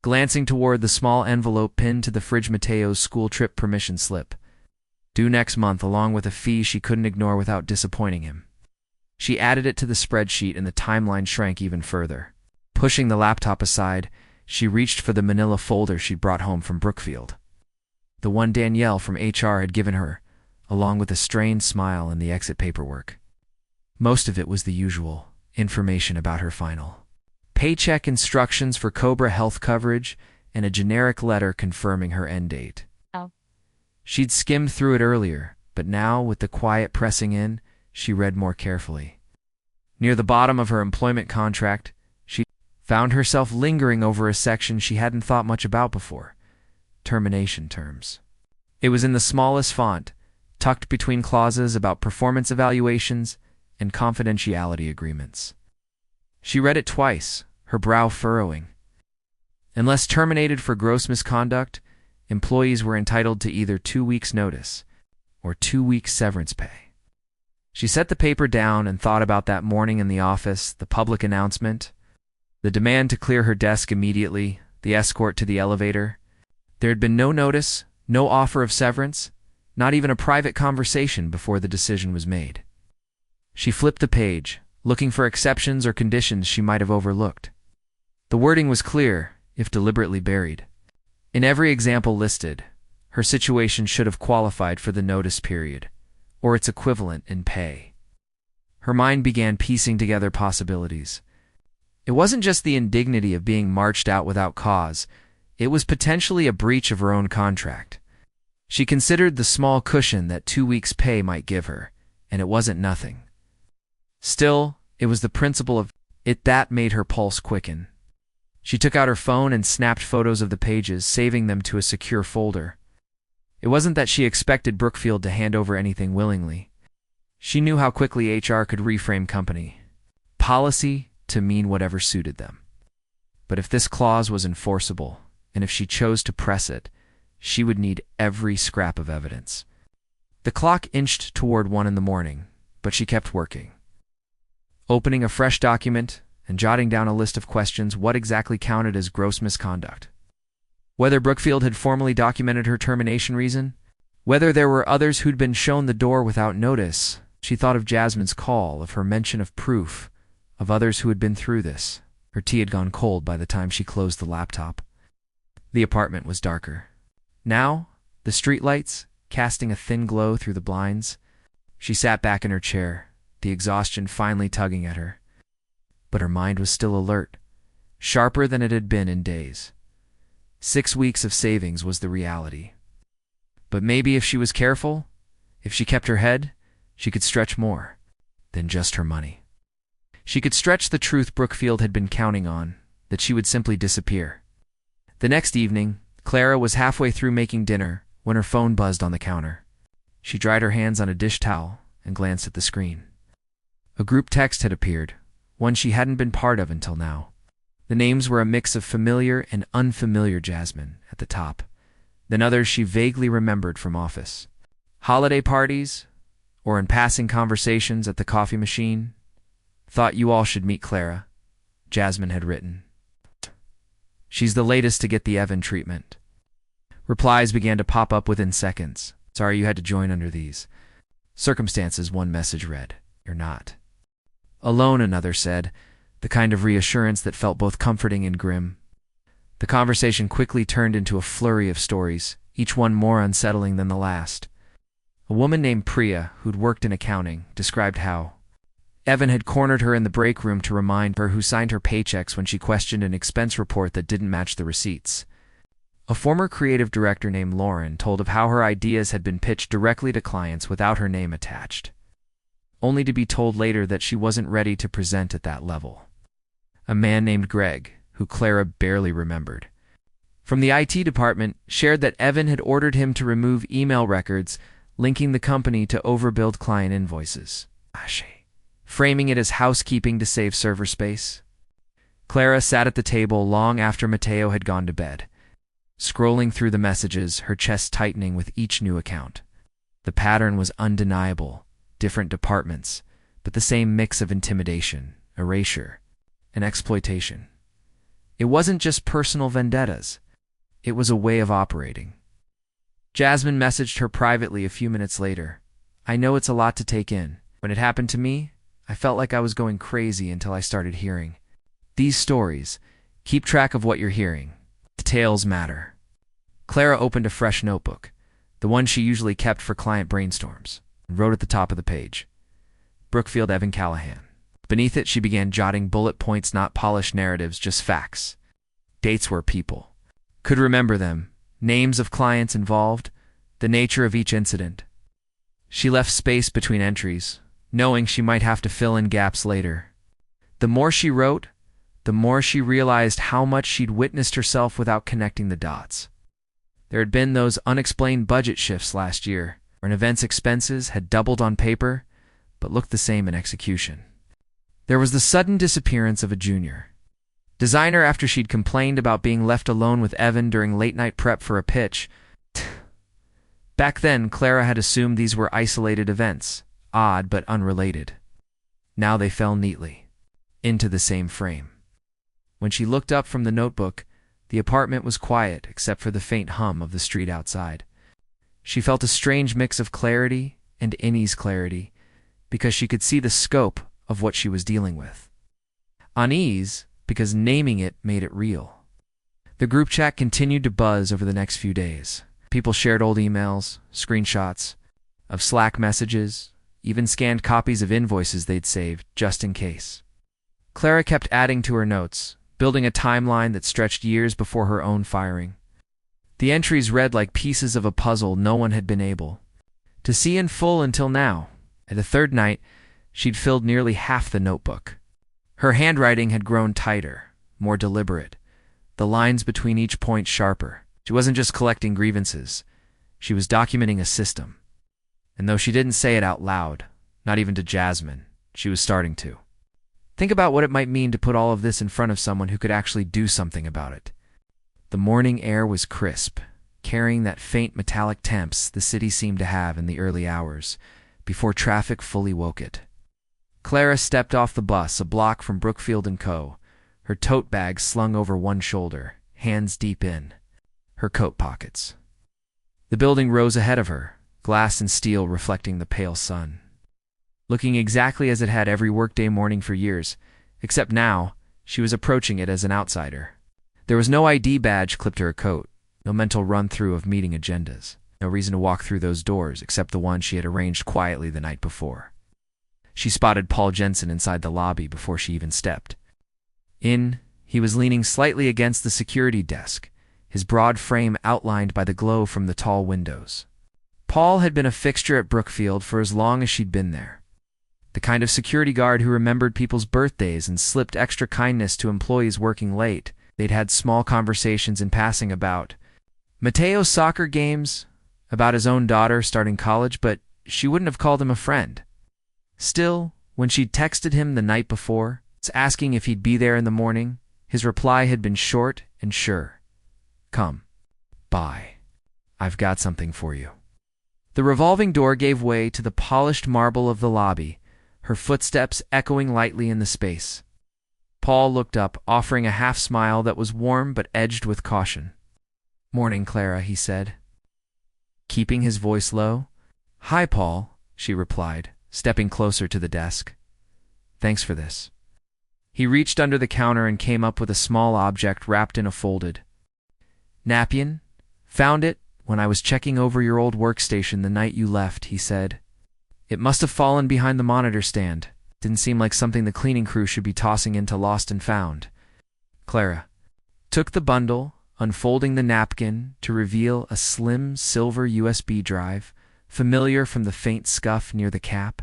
glancing toward the small envelope pinned to the fridge. Mateo's school trip permission slip, due next month, along with a fee she couldn't ignore without disappointing him. She added it to the spreadsheet and the timeline shrank even further. Pushing the laptop aside, she reached for the manila folder she'd brought home from Brookfield. The one Danielle from HR had given her, along with a strained smile and the exit paperwork. Most of it was the usual information about her final paycheck, instructions for Cobra health coverage, and a generic letter confirming her end date. She'd skimmed through it earlier, but now, with the quiet pressing in, she read more carefully. Near the bottom of her employment contract, she found herself lingering over a section she hadn't thought much about before: termination terms. It was in the smallest font, tucked between clauses about performance evaluations and confidentiality agreements. She read it twice, her brow furrowing. Unless terminated for gross misconduct, employees were entitled to either 2 weeks' notice or 2 weeks' severance pay. She set the paper down and thought about that morning in the office, the public announcement, the demand to clear her desk immediately, the escort to the elevator. There had been no notice, no offer of severance, not even a private conversation before the decision was made. She flipped the page, looking for exceptions or conditions she might have overlooked. The wording was clear, if deliberately buried. In every example listed, her situation should have qualified for the notice period, or its equivalent in pay. Her mind began piecing together possibilities. It wasn't just the indignity of being marched out without cause, it was potentially a breach of her own contract. She considered the small cushion that 2 weeks' pay might give her, and it wasn't nothing. Still, it was the principle of it that made her pulse quicken. She took out her phone and snapped photos of the pages, saving them to a secure folder. It wasn't that she expected Brookfield to hand over anything willingly. She knew how quickly HR could reframe company policy to mean whatever suited them. But if this clause was enforceable, and if she chose to press it, she would need every scrap of evidence. The clock inched toward 1 in the morning, but she kept working. Opening a fresh document and jotting down a list of questions: what exactly counted as gross misconduct? Whether Brookfield had formally documented her termination reason? Whether there were others who'd been shown the door without notice? She thought of Jasmine's call, of her mention of proof, of others who had been through this. Her tea had gone cold by the time she closed the laptop. The apartment was darker. Now, the streetlights, casting a thin glow through the blinds. She sat back in her chair, the exhaustion finally tugging at her. But her mind was still alert, sharper than it had been in days. 6 weeks of savings was the reality. But maybe if she was careful, if she kept her head, she could stretch more than just her money. She could stretch the truth Brookfield had been counting on, that she would simply disappear. The next evening, Clara was halfway through making dinner when her phone buzzed on the counter. She dried her hands on a dish towel and glanced at the screen. A group text had appeared, one she hadn't been part of until now. The names were a mix of familiar and unfamiliar Jasmine at the top, then others she vaguely remembered from office. Holiday parties, or in passing conversations at the coffee machine. Thought you all should meet Clara, Jasmine had written. She's the latest to get the Evan treatment. Replies began to pop up within seconds. Sorry you had to join under these circumstances, one message read. You're not alone, another said, the kind of reassurance that felt both comforting and grim. The conversation quickly turned into a flurry of stories, each one more unsettling than the last. A woman named Priya, who'd worked in accounting, described how Evan had cornered her in the break room to remind her who signed her paychecks when she questioned an expense report that didn't match the receipts. A former creative director named Lauren told of how her ideas had been pitched directly to clients without her name attached, only to be told later that she wasn't ready to present at that level. A man named Greg, who Clara barely remembered, from the IT department, shared that Evan had ordered him to remove email records linking the company to overbilled client invoices, framing it as housekeeping to save server space. Clara sat at the table long after Mateo had gone to bed, scrolling through the messages, her chest tightening with each new account. The pattern was undeniable, different departments, but the same mix of intimidation, erasure, and exploitation. It wasn't just personal vendettas. It was a way of operating. Jasmine messaged her privately a few minutes later. I know it's a lot to take in. When it happened to me, I felt like I was going crazy until I started hearing these stories. Keep track of what you're hearing. Details matter. Clara opened a fresh notebook, the one she usually kept for client brainstorms, and wrote at the top of the page, Brookfield Evan Callahan. Beneath it, she began jotting bullet points, not polished narratives, just facts. Dates where people could remember them, names of clients involved, the nature of each incident. She left space between entries, knowing she might have to fill in gaps later. The more she wrote, the more she realized how much she'd witnessed herself without connecting the dots. There had been those unexplained budget shifts last year, where an event's expenses had doubled on paper, but looked the same in execution. There was the sudden disappearance of a junior designer after she'd complained about being left alone with Evan during late-night prep for a pitch. Back then, Clara had assumed these were isolated events, odd but unrelated. Now they fell neatly into the same frame. When she looked up from the notebook, the apartment was quiet except for the faint hum of the street outside. She felt a strange mix of clarity and unease clarity, because she could see the scope of what she was dealing with. Unease, because naming it made it real. The group chat continued to buzz over the next few days. People shared old emails, screenshots of Slack messages, even scanned copies of invoices they'd saved, just in case. Clara kept adding to her notes, building a timeline that stretched years before her own firing. The entries read like pieces of a puzzle no one had been able to see in full until now. At the third night, she'd filled nearly half the notebook. Her handwriting had grown tighter, more deliberate, the lines between each point sharper. She wasn't just collecting grievances. She was documenting a system. And though she didn't say it out loud, not even to Jasmine, she was starting to. Think about what it might mean to put all of this in front of someone who could actually do something about it. The morning air was crisp, carrying that faint metallic temps the city seemed to have in the early hours, before traffic fully woke it. Clara stepped off the bus a block from Brookfield & Co., her tote bag slung over one shoulder, hands deep in her coat pockets. The building rose ahead of her, glass and steel reflecting the pale sun. looking exactly as it had every workday morning for years, except now she was approaching it as an outsider. There was no ID badge clipped to her coat, no mental run-through of meeting agendas, no reason to walk through those doors except the one she had arranged quietly the night before. She spotted Paul Jensen inside the lobby before she even stepped in. He was leaning slightly against the security desk, his broad frame outlined by the glow from the tall windows. Paul had been a fixture at Brookfield for as long as she'd been there. The kind of security guard who remembered people's birthdays and slipped extra kindness to employees working late. They'd had small conversations in passing about Mateo's soccer games, about his own daughter starting college, but she wouldn't have called him a friend. Still, when she'd texted him the night before, asking if he'd be there in the morning, his reply had been short and sure. "Come. Bye. I've got something for you." The revolving door gave way to the polished marble of the lobby, her footsteps echoing lightly in the space. Paul looked up, offering a half-smile that was warm but edged with caution. "Morning, Clara," he said, keeping his voice low. "Hi, Paul," she replied, stepping closer to the desk. "Thanks for this." He reached under the counter and came up with a small object wrapped in a folded napkin. "Found it when I was checking over your old workstation the night you left," he said. "It must have fallen behind the monitor stand. Didn't seem like something the cleaning crew should be tossing into Lost and Found." Clara took the bundle, unfolding the napkin to reveal a slim silver USB drive, familiar from the faint scuff near the cap.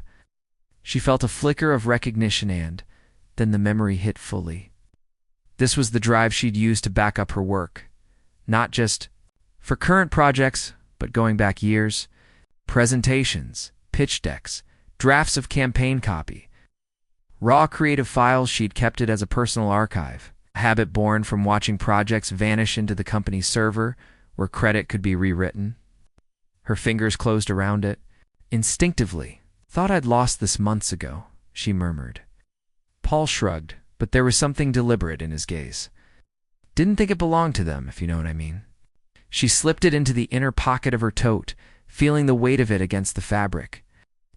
She felt a flicker of recognition and then the memory hit fully. This was the drive she'd used to back up her work, not just for current projects, but going back years. Presentations, pitch decks, drafts of campaign copy, raw creative files. She'd kept it as a personal archive, a habit born from watching projects vanish into the company's server where credit could be rewritten. Her fingers closed around it. Instinctively, "Thought I'd lost this months ago," she murmured. Paul shrugged, but there was something deliberate in his gaze. Didn't think it belonged to them, if you know what I mean. She slipped it into the inner pocket of her tote, feeling the weight of it against the fabric.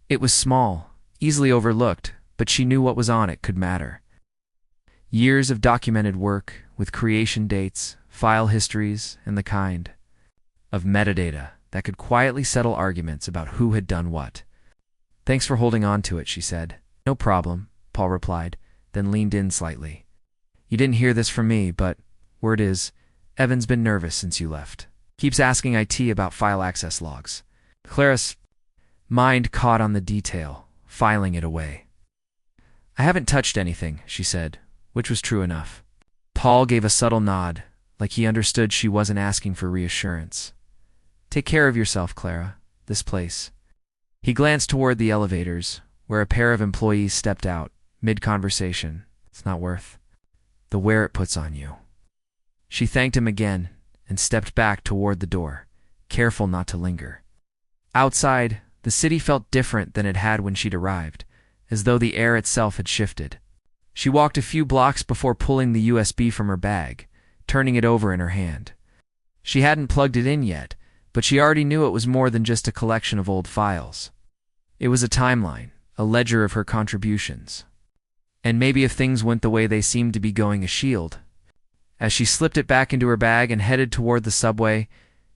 It was small, easily overlooked, but she knew what was on it could matter. Years of documented work, with creation dates, file histories, and the kind of metadata that could quietly settle arguments about who had done what. "Thanks for holding on to it," she said. "No problem," Paul replied, then leaned in slightly. "You didn't hear this from me, but word is, Evan's been nervous since you left. Keeps asking IT about file access logs." Clara's mind caught on the detail, filing it away. "I haven't touched anything," she said, which was true enough. Paul gave a subtle nod, like he understood she wasn't asking for reassurance. "Take care of yourself, Clara. This place." He glanced toward the elevators, where a pair of employees stepped out, mid-conversation. "It's not worth the wear it puts on you." She thanked him again and stepped back toward the door, careful not to linger. Outside, the city felt different than it had when she'd arrived, as though the air itself had shifted. She walked a few blocks before pulling the USB from her bag, turning it over in her hand. She hadn't plugged it in yet, but she already knew it was more than just a collection of old files. It was a timeline, a ledger of her contributions. And maybe if things went the way they seemed to be going, a shield. As she slipped it back into her bag and headed toward the subway,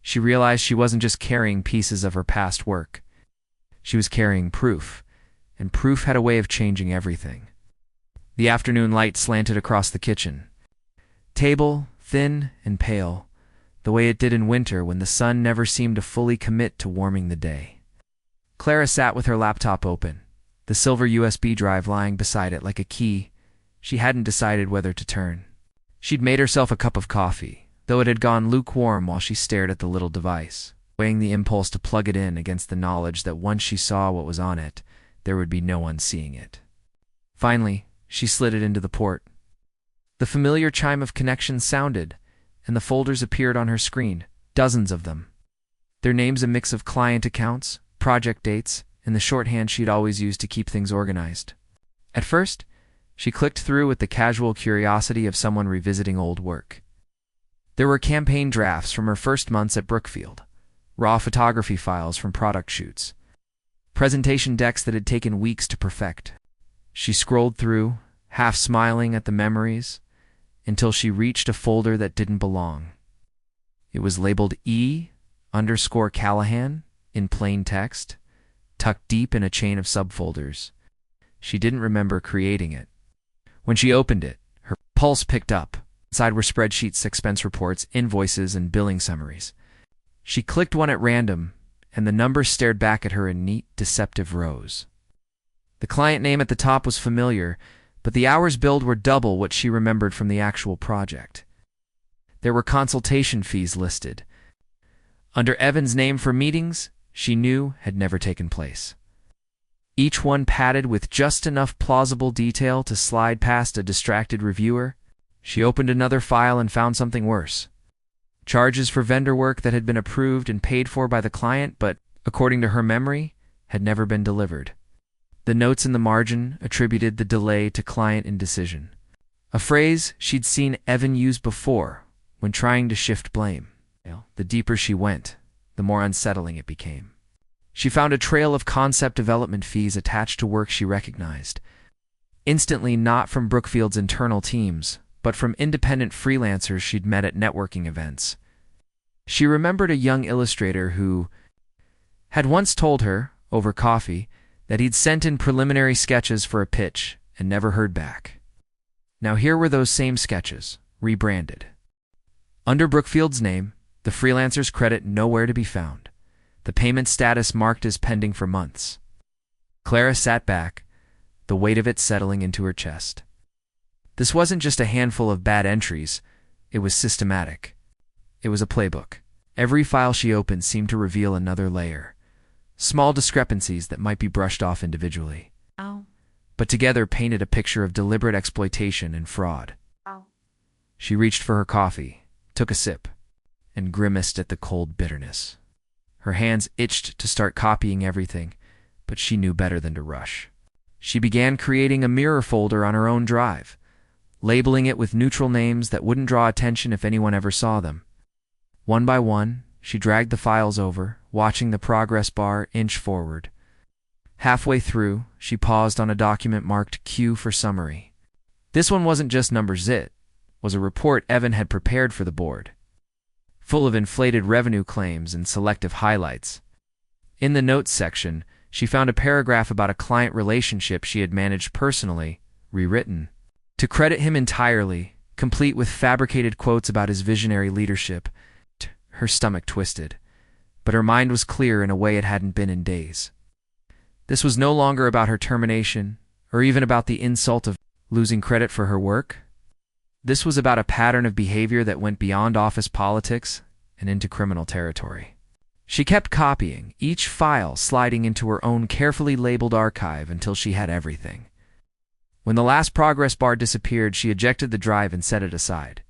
she realized she wasn't just carrying pieces of her past work. She was carrying proof, and proof had a way of changing everything. The afternoon light slanted across the kitchen table, thin and pale, the way it did in winter when the sun never seemed to fully commit to warming the day. Clara sat with her laptop open, the silver USB drive lying beside it like a key she hadn't decided whether to turn. She'd made herself a cup of coffee, though it had gone lukewarm while she stared at the little device, weighing the impulse to plug it in against the knowledge that once she saw what was on it, there would be no one seeing it. Finally, she slid it into the port. The familiar chime of connection sounded, and the folders appeared on her screen, dozens of them. Their names a mix of client accounts, project dates, and the shorthand she'd always used to keep things organized. At first, she clicked through with the casual curiosity of someone revisiting old work. There were campaign drafts from her first months at Brookfield, raw photography files from product shoots, presentation decks that had taken weeks to perfect. She scrolled through, half smiling at the memories, until she reached a folder that didn't belong. It was labeled E_Callahan in plain text, tucked deep in a chain of subfolders. She didn't remember creating it. When she opened it, her pulse picked up. Inside were spreadsheets, expense reports, invoices, and billing summaries. She clicked one at random, and the numbers stared back at her in neat, deceptive rows. The client name at the top was familiar, but the hours billed were double what she remembered from the actual project. There were consultation fees listed. Under Evan's name for meetings, she knew had never taken place. Each one padded with just enough plausible detail to slide past a distracted reviewer. She opened another file and found something worse. Charges for vendor work that had been approved and paid for by the client, but, according to her memory, had never been delivered. The notes in the margin attributed the delay to client indecision, a phrase she'd seen Evan use before when trying to shift blame. The deeper she went, the more unsettling it became. She found a trail of concept development fees attached to work she recognized, instantly not from Brookfield's internal teams, but from independent freelancers she'd met at networking events. She remembered a young illustrator who had once told her, over coffee, that he'd sent in preliminary sketches for a pitch and never heard back. Now here were those same sketches, rebranded. Under Brookfield's name, the freelancer's credit nowhere to be found, the payment status marked as pending for months. Clara sat back, the weight of it settling into her chest. This wasn't just a handful of bad entries, it was systematic. It was a playbook. Every file she opened seemed to reveal another layer. Small discrepancies that might be brushed off individually, but together painted a picture of deliberate exploitation and fraud. She reached for her coffee, took a sip, and grimaced at the cold bitterness. Her hands itched to start copying everything, but she knew better than to rush. She began creating a mirror folder on her own drive, labeling it with neutral names that wouldn't draw attention if anyone ever saw them. One by one, she dragged the files over, watching the progress bar inch forward. Halfway through, she paused on a document marked Q for summary. This one wasn't just numbers, it was a report Evan had prepared for the board, full of inflated revenue claims and selective highlights. In the notes section, she found a paragraph about a client relationship she had managed personally, rewritten, to credit him entirely, complete with fabricated quotes about his visionary leadership. Her stomach twisted, but her mind was clear in a way it hadn't been in days. This was no longer about her termination, or even about the insult of losing credit for her work. This was about a pattern of behavior that went beyond office politics and into criminal territory. She kept copying, each file sliding into her own carefully labeled archive until she had everything. When the last progress bar disappeared, she ejected the drive and set it aside.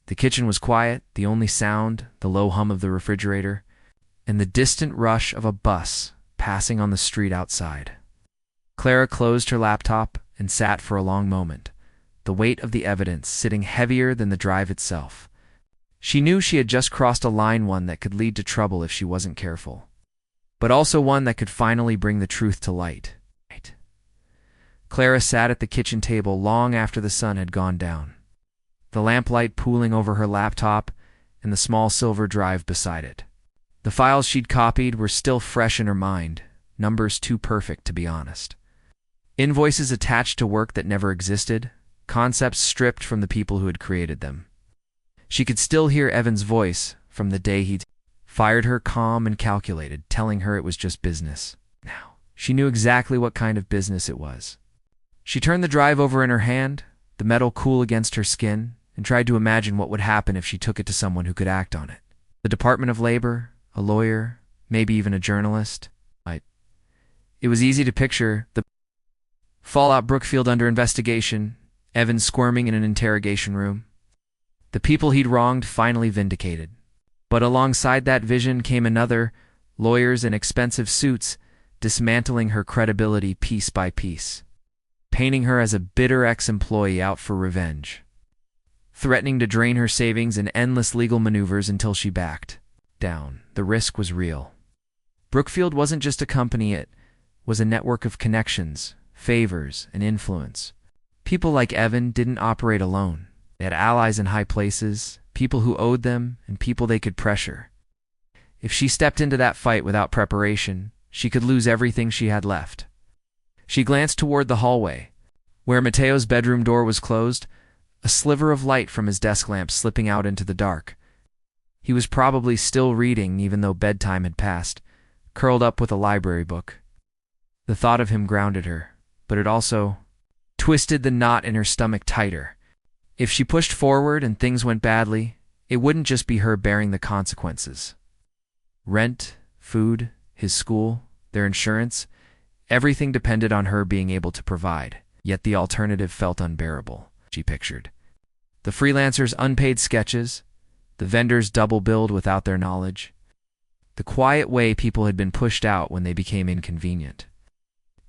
The kitchen was quiet, the only sound, the low hum of the refrigerator, and the distant rush of a bus passing on the street outside. Clara closed her laptop and sat for a long moment, the weight of the evidence sitting heavier than the drive itself. She knew she had just crossed a line, one that could lead to trouble if she wasn't careful, but also one that could finally bring the truth to light. Clara sat at the kitchen table long after the sun had gone down, the lamplight pooling over her laptop and the small silver drive beside it. The files she'd copied were still fresh in her mind, numbers too perfect to be honest. Invoices attached to work that never existed, concepts stripped from the people who had created them. She could still hear Evan's voice from the day he'd fired her, calm and calculated, telling her it was just business. Now, she knew exactly what kind of business it was. She turned the drive over in her hand, the metal cool against her skin, and tried to imagine what would happen if she took it to someone who could act on it. The Department of Labor, a lawyer, maybe even a journalist. It was easy to picture the fallout: Brookfield under investigation, Evan squirming in an interrogation room, the people he'd wronged finally vindicated. But alongside that vision came another: lawyers in expensive suits dismantling her credibility piece by piece, painting her as a bitter ex-employee out for revenge, threatening to drain her savings in endless legal maneuvers until she backed down. The risk was real. Brookfield wasn't just a company, it was a network of connections, favors, and influence. People like Evan didn't operate alone. They had allies in high places, people who owed them, and people they could pressure. If she stepped into that fight without preparation, she could lose everything she had left. She glanced toward the hallway. Where Mateo's bedroom door was closed, a sliver of light from his desk lamp slipping out into the dark. He was probably still reading even though bedtime had passed, curled up with a library book. The thought of him grounded her, but it also twisted the knot in her stomach tighter. If she pushed forward and things went badly, it wouldn't just be her bearing the consequences. Rent, food, his school, their insurance, everything depended on her being able to provide. Yet the alternative felt unbearable, she pictured. The freelancer's unpaid sketches, the vendor's double billed without their knowledge, the quiet way people had been pushed out when they became inconvenient.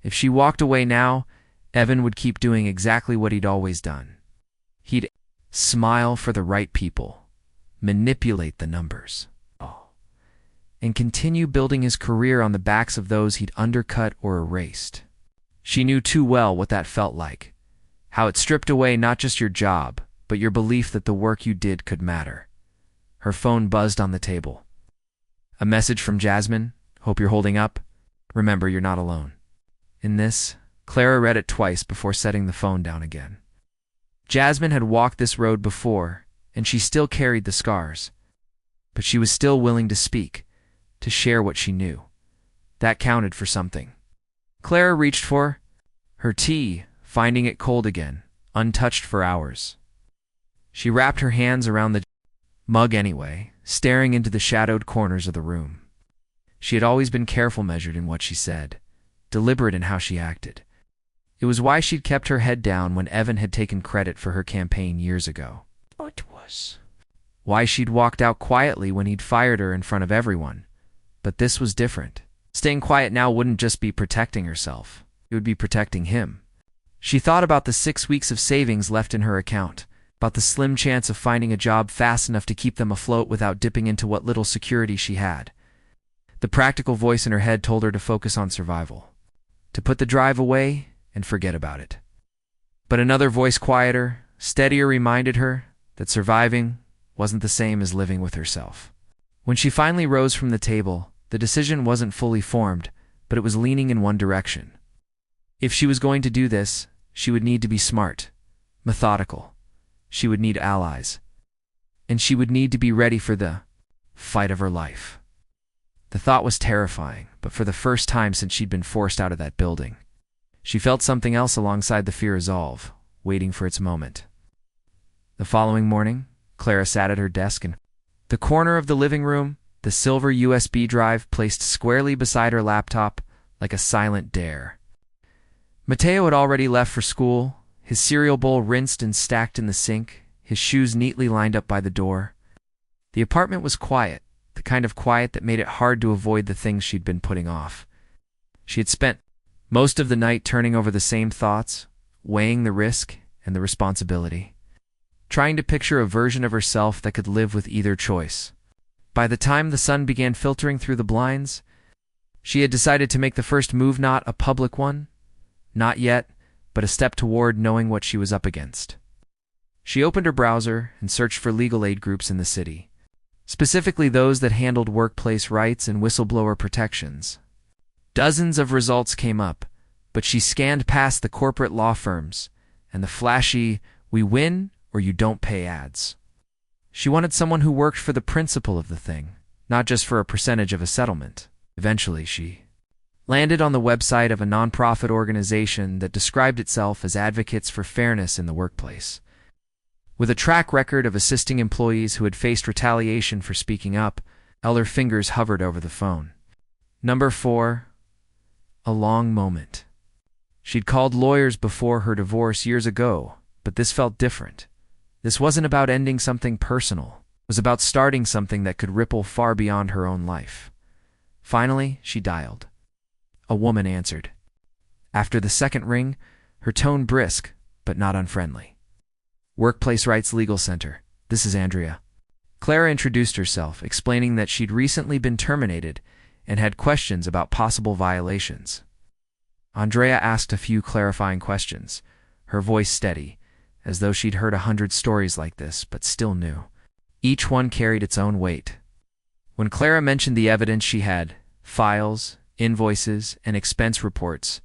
If she walked away now, Evan would keep doing exactly what he'd always done. He'd smile for the right people, manipulate the numbers, and continue building his career on the backs of those he'd undercut or erased. She knew too well what that felt like, how it stripped away not just your job, but your belief that the work you did could matter. Her phone buzzed on the table. A message from Jasmine. Hope you're holding up. Remember, you're not alone. In this, Clara read it twice before setting the phone down again. Jasmine had walked this road before, and she still carried the scars. But she was still willing to speak, to share what she knew. That counted for something. Clara reached for her tea, finding it cold again, untouched for hours. She wrapped her hands around the mug anyway, staring into the shadowed corners of the room. She had always been careful, measured in what she said, deliberate in how she acted. It was why she'd kept her head down when Evan had taken credit for her campaign years ago. It was why she'd walked out quietly when he'd fired her in front of everyone. But this was different. Staying quiet now wouldn't just be protecting herself. It would be protecting him. She thought about the 6 weeks of savings left in her account, about the slim chance of finding a job fast enough to keep them afloat without dipping into what little security she had. The practical voice in her head told her to focus on survival, to put the drive away and forget about it. But another voice, quieter, steadier, reminded her that surviving wasn't the same as living with herself. When she finally rose from the table, the decision wasn't fully formed, but it was leaning in one direction. If she was going to do this, she would need to be smart, methodical. She would need allies. And she would need to be ready for the fight of her life. The thought was terrifying, but for the first time since she'd been forced out of that building, she felt something else alongside the fear resolve, waiting for its moment. The following morning, Clara sat at her desk in the corner of the living room, the silver USB drive placed squarely beside her laptop like a silent dare. Mateo had already left for school, his cereal bowl rinsed and stacked in the sink, his shoes neatly lined up by the door. The apartment was quiet, the kind of quiet that made it hard to avoid the things she'd been putting off. She had spent most of the night turning over the same thoughts, weighing the risk and the responsibility, trying to picture a version of herself that could live with either choice. By the time the sun began filtering through the blinds, she had decided to make the first move not a public one, not yet, but a step toward knowing what she was up against. She opened her browser and searched for legal aid groups in the city, specifically those that handled workplace rights and whistleblower protections. Dozens of results came up, but she scanned past the corporate law firms and the flashy, "we win or you don't pay" ads. She wanted someone who worked for the principle of the thing, not just for a percentage of a settlement. Eventually, she landed on the website of a nonprofit organization that described itself as advocates for fairness in the workplace. With a track record of assisting employees who had faced retaliation for speaking up, her fingers hovered over the phone. Number 4. A long moment. She'd called lawyers before her divorce years ago, but this felt different. This wasn't about ending something personal. It was about starting something that could ripple far beyond her own life. Finally, she dialed. A woman answered. After the second ring, her tone brisk, but not unfriendly. Workplace Rights Legal Center. This is Andrea. Clara introduced herself, explaining that she'd recently been terminated and had questions about possible violations. Andrea asked a few clarifying questions, her voice steady, as though she'd heard 100 stories like this, but still knew. Each one carried its own weight. When Clara mentioned the evidence she had, files, invoices, and expense reports,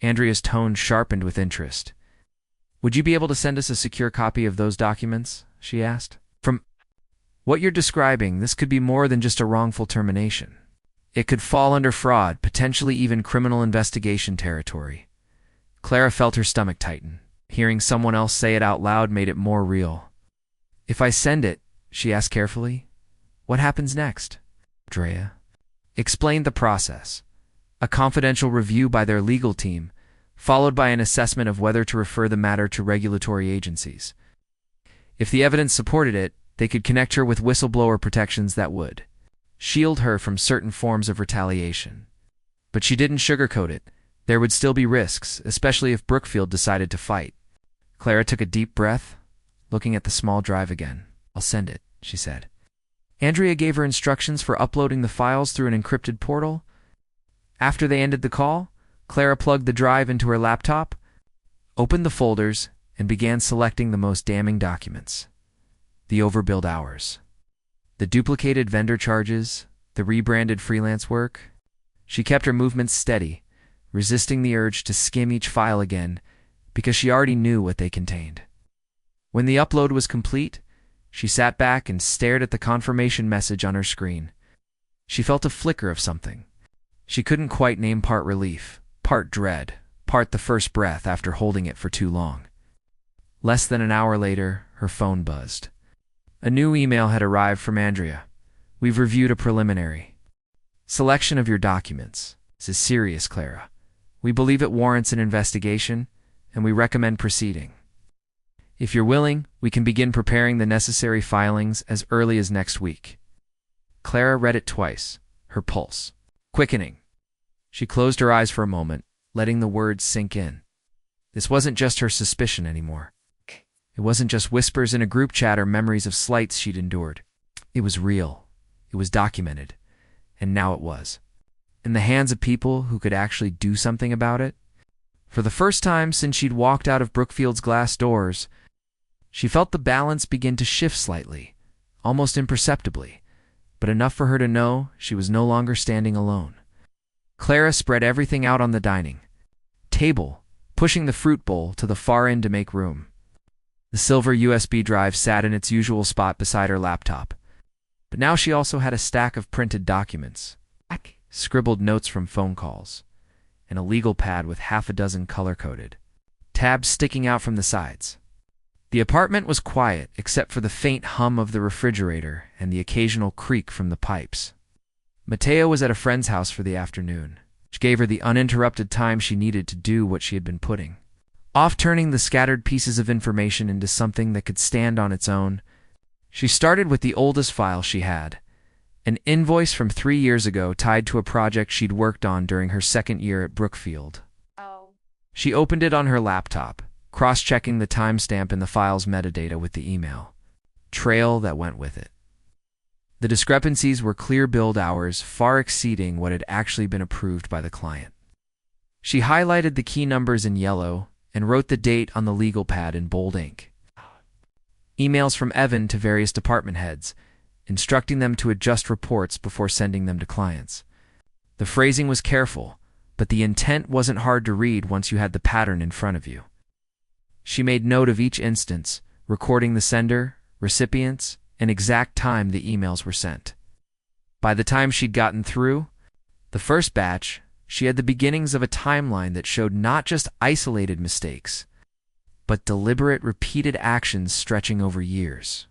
Andrea's tone sharpened with interest. "Would you be able to send us a secure copy of those documents?" she asked. "From what you're describing, this could be more than just a wrongful termination. It could fall under fraud, potentially even criminal investigation territory." Clara felt her stomach tighten. Hearing someone else say it out loud made it more real. "If I send it," she asked carefully, "what happens next?" Andrea explained the process. A confidential review by their legal team, followed by an assessment of whether to refer the matter to regulatory agencies. If the evidence supported it, they could connect her with whistleblower protections that would shield her from certain forms of retaliation. But she didn't sugarcoat it. There would still be risks, especially if Brookfield decided to fight. Clara took a deep breath, looking at the small drive again. "I'll send it," she said. Andrea gave her instructions for uploading the files through an encrypted portal. After they ended the call, Clara plugged the drive into her laptop, opened the folders, and began selecting the most damning documents. The overbilled hours, the duplicated vendor charges, the rebranded freelance work. She kept her movements steady, resisting the urge to skim each file again, because she already knew what they contained. When the upload was complete, she sat back and stared at the confirmation message on her screen. She felt a flicker of something. She couldn't quite name, part relief, part dread, part the first breath after holding it for too long. Less than an hour later, her phone buzzed. A new email had arrived from Andrea. "We've reviewed a preliminary selection of your documents. This is serious, Clara. We believe it warrants an investigation, and we recommend proceeding. If you're willing, we can begin preparing the necessary filings as early as next week." Clara read it twice, her pulse quickening. She closed her eyes for a moment, letting the words sink in. This wasn't just her suspicion anymore. It wasn't just whispers in a group chat or memories of slights she'd endured. It was real. It was documented. And now it was in the hands of people who could actually do something about it. For the first time since she'd walked out of Brookfield's glass doors, she felt the balance begin to shift slightly, almost imperceptibly, but enough for her to know she was no longer standing alone. Clara spread everything out on the dining table, pushing the fruit bowl to the far end to make room. The silver USB drive sat in its usual spot beside her laptop, but now she also had a stack of printed documents, scribbled notes from phone calls, and a legal pad with half a dozen color-coded tabs sticking out from the sides. The apartment was quiet except for the faint hum of the refrigerator and the occasional creak from the pipes. Mateo was at a friend's house for the afternoon, which gave her the uninterrupted time she needed to do what she had been putting off, turning the scattered pieces of information into something that could stand on its own. She started with the oldest file she had, an invoice from 3 years ago tied to a project she'd worked on during her second year at Brookfield. She opened it on her laptop, cross-checking the timestamp in the file's metadata with the email trail that went with it. The discrepancies were clear billed hours, far exceeding what had actually been approved by the client. She highlighted the key numbers in yellow and wrote the date on the legal pad in bold ink. Emails from Evan to various department heads, instructing them to adjust reports before sending them to clients. The phrasing was careful, but the intent wasn't hard to read once you had the pattern in front of you. She made note of each instance, recording the sender, recipients, and exact time the emails were sent. By the time she'd gotten through the first batch, she had the beginnings of a timeline that showed not just isolated mistakes, but deliberate, repeated actions stretching over years.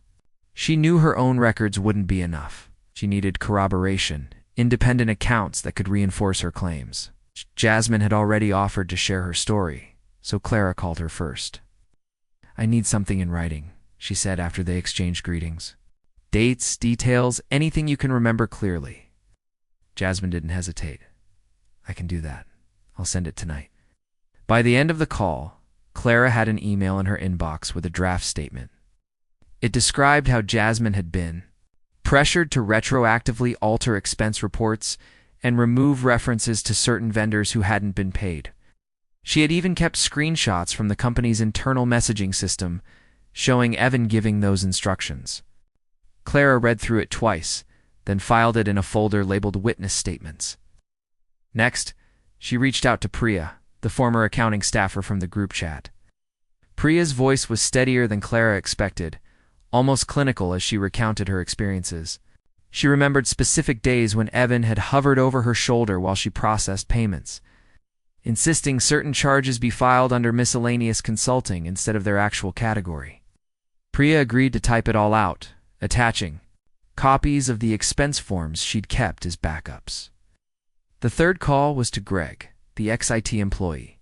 She knew her own records wouldn't be enough. She needed corroboration, independent accounts that could reinforce her claims. Jasmine had already offered to share her story, so Clara called her first. "I need something in writing," she said after they exchanged greetings. "Dates, details, anything you can remember clearly." Jasmine didn't hesitate. "I can do that. I'll send it tonight." By the end of the call, Clara had an email in her inbox with a draft statement. It described how Jasmine had been pressured to retroactively alter expense reports and remove references to certain vendors who hadn't been paid, She had even kept screenshots from the company's internal messaging system, showing Evan giving those instructions. Clara read through it twice, then filed it in a folder labeled Witness Statements. Next, she reached out to Priya, the former accounting staffer from the group chat. Priya's voice was steadier than Clara expected, almost clinical as she recounted her experiences. She remembered specific days when Evan had hovered over her shoulder while she processed payments, insisting certain charges be filed under miscellaneous consulting instead of their actual category. Priya agreed to type it all out, attaching copies of the expense forms she'd kept as backups. The third call was to Greg, the ex-IT employee.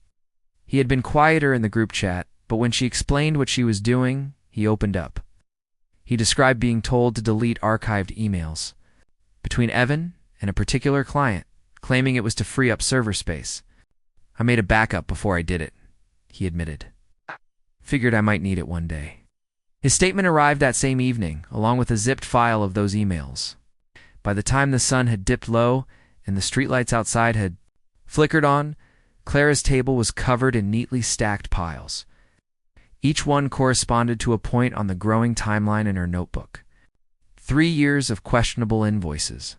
He had been quieter in the group chat, but when she explained what she was doing, he opened up. He described being told to delete archived emails between Evan and a particular client, claiming it was to free up server space. "I made a backup before I did it," he admitted. "Figured I might need it one day." His statement arrived that same evening, along with a zipped file of those emails. By the time the sun had dipped low and the streetlights outside had flickered on, Clara's table was covered in neatly stacked piles. Each one corresponded to a point on the growing timeline in her notebook. 3 years of questionable invoices,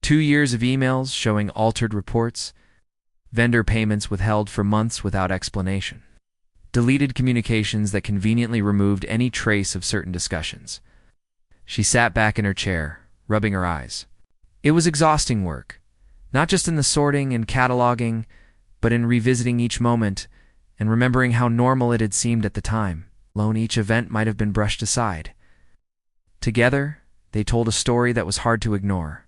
2 years of emails showing altered reports, vendor payments withheld for months without explanation, deleted communications that conveniently removed any trace of certain discussions. She sat back in her chair, rubbing her eyes. It was exhausting work, not just in the sorting and cataloging, but in revisiting each moment and remembering how normal it had seemed at the time, alone each event might have been brushed aside. Together, they told a story that was hard to ignore.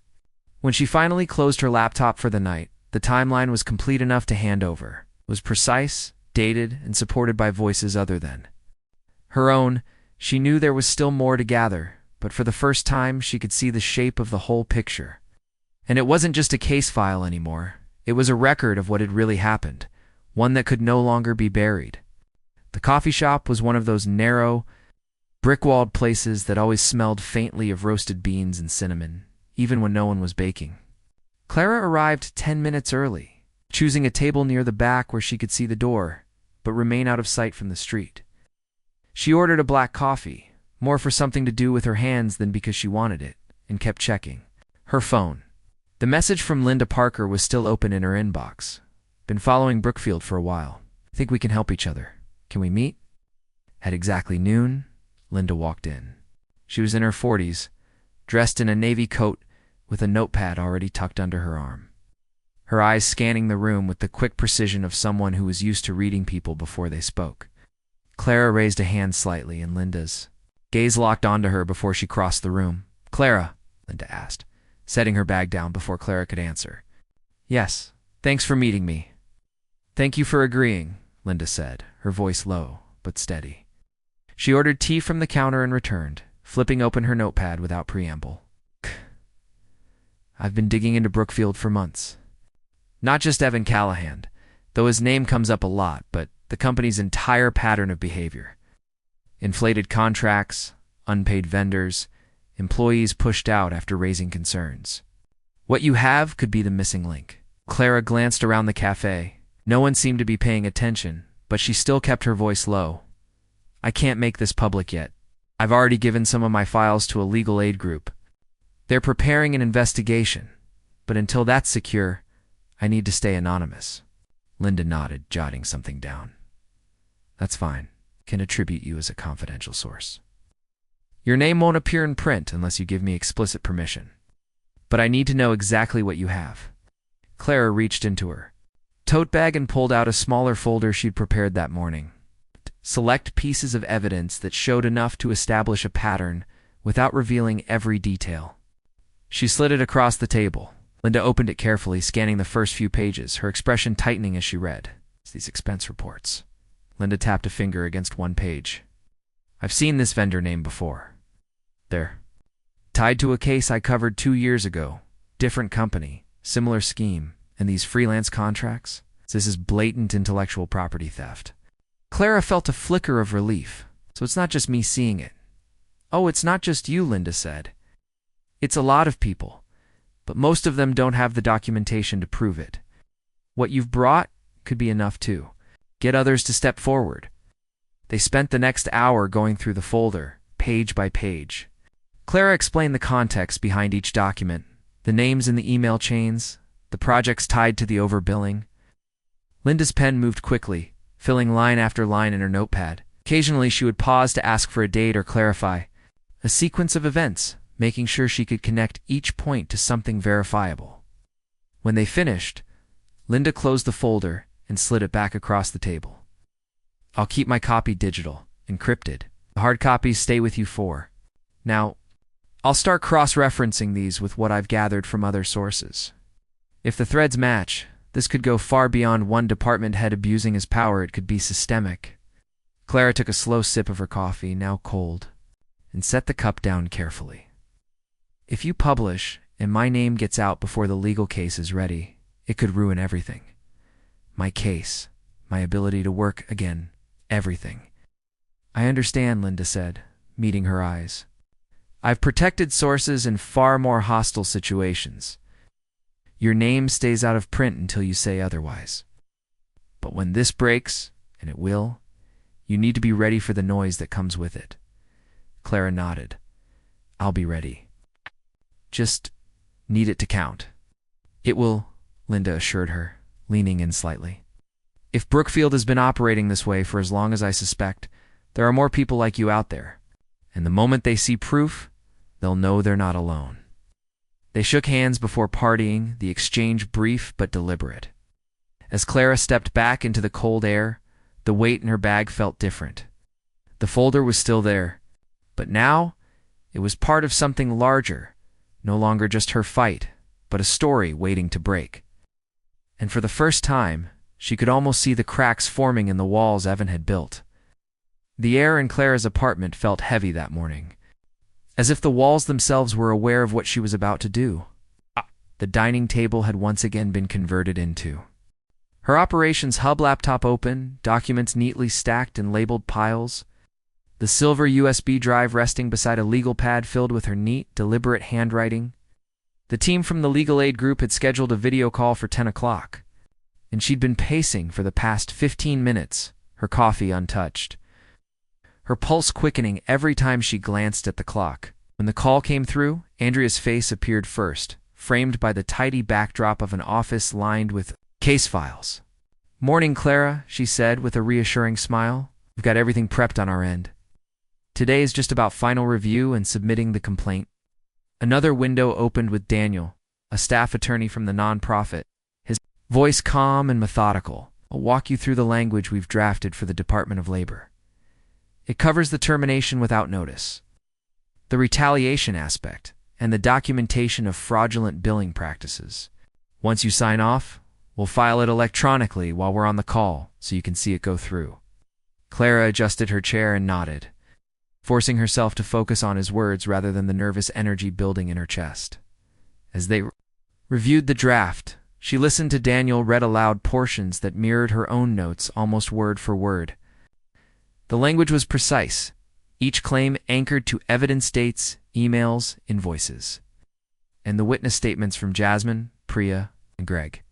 When she finally closed her laptop for the night, the timeline was complete enough to hand over. It was precise, dated, and supported by voices other than her own. She knew there was still more to gather, but for the first time she could see the shape of the whole picture. And it wasn't just a case file anymore. It was a record of what had really happened, one that could no longer be buried. The coffee shop was one of those narrow, brick-walled places that always smelled faintly of roasted beans and cinnamon, even when no one was baking. Clara arrived 10 minutes early, choosing a table near the back where she could see the door, but remain out of sight from the street. She ordered a black coffee, more for something to do with her hands than because she wanted it, and kept checking her phone. The message from Linda Parker was still open in her inbox. "Been following Brookfield for a while. Think we can help each other. Can we meet?" At exactly noon, Linda walked in. She was in her 40s, dressed in a navy coat with a notepad already tucked under her arm, her eyes scanning the room with the quick precision of someone who was used to reading people before they spoke. Clara raised a hand slightly, and Linda's gaze locked onto her before she crossed the room. "Clara," Linda asked, setting her bag down before Clara could answer. "Yes, thanks for meeting me." "Thank you for agreeing," Linda said, her voice low but steady. She ordered tea from the counter and returned, flipping open her notepad without preamble. "I've been digging into Brookfield for months. Not just Evan Callahan, though his name comes up a lot, but the company's entire pattern of behavior. Inflated contracts, unpaid vendors, employees pushed out after raising concerns. What you have could be the missing link." Clara glanced around the cafe. No one seemed to be paying attention, but she still kept her voice low. "I can't make this public yet. I've already given some of my files to a legal aid group. They're preparing an investigation, but until that's secure, I need to stay anonymous." Linda nodded, jotting something down. "That's fine. Can attribute you as a confidential source. Your name won't appear in print unless you give me explicit permission. But I need to know exactly what you have." Clara reached into her tote bag and pulled out a smaller folder she'd prepared that morning. Select pieces of evidence that showed enough to establish a pattern without revealing every detail. She slid it across the table. Linda opened it carefully, scanning the first few pages, her expression tightening as she read. "It's these expense reports." Linda tapped a finger against one page. "I've seen this vendor name before. They're tied to a case I covered 2 years ago. Different company, similar scheme, and these freelance contracts. This is blatant intellectual property theft." Clara felt a flicker of relief. "So it's not just me seeing it." "Oh, it's not just you," Linda said. "It's a lot of people, but most of them don't have the documentation to prove it. What you've brought could be enough too. Get others to step forward. They spent the next hour going through the folder, page by page. Clara explained the context behind each document, the names in the email chains, the projects tied to the overbilling. Linda's pen moved quickly, filling line after line in her notepad. Occasionally she would pause to ask for a date or clarify a sequence of events, making sure she could connect each point to something verifiable. When they finished, Linda closed the folder and slid it back across the table. I'll keep my copy digital, encrypted. The hard copies stay with you for. Now, I'll start cross-referencing these with what I've gathered from other sources. If the threads match, this could go far beyond one department head abusing his power. It could be systemic. Clara took a slow sip of her coffee, now cold, and set the cup down carefully. If you publish and my name gets out before the legal case is ready, it could ruin everything. My case, my ability to work again, everything. I understand, Linda said, meeting her eyes. I've protected sources in far more hostile situations. Your name stays out of print until you say otherwise. But when this breaks, and it will, you need to be ready for the noise that comes with it. Clara nodded. I'll be ready. Just need it to count. It will, Linda assured her, leaning in slightly. If Brookfield has been operating this way for as long as I suspect, there are more people like you out there. And the moment they see proof, they'll know they're not alone. They shook hands before partying, the exchange brief but deliberate. As Clara stepped back into the cold air, the weight in her bag felt different. The folder was still there, but now it was part of something larger, no longer just her fight, but a story waiting to break. And for the first time, she could almost see the cracks forming in the walls Evan had built. The air in Clara's apartment felt heavy that morning, as if the walls themselves were aware of what she was about to do. The dining table had once again been converted into her operations hub, laptop open, documents neatly stacked in labeled piles, the silver USB drive resting beside a legal pad filled with her neat, deliberate handwriting. The team from the legal aid group had scheduled a video call for 10 o'clock, and she'd been pacing for the past 15 minutes, her coffee untouched, her pulse quickening every time she glanced at the clock. When the call came through, Andrea's face appeared first, framed by the tidy backdrop of an office lined with case files. "Morning, Clara," she said with a reassuring smile. "We've got everything prepped on our end. Today is just about final review and submitting the complaint." Another window opened with Daniel, a staff attorney from the nonprofit, his voice calm and methodical. "I'll walk you through the language we've drafted for the Department of Labor. It covers the termination without notice, the retaliation aspect, and the documentation of fraudulent billing practices. Once you sign off, we'll file it electronically while we're on the call so you can see it go through." Clara adjusted her chair and nodded, forcing herself to focus on his words rather than the nervous energy building in her chest. As they reviewed the draft, she listened to Daniel read aloud portions that mirrored her own notes almost word for word. The language was precise, each claim anchored to evidence dates, emails, invoices, and the witness statements from Jasmine, Priya, and Greg.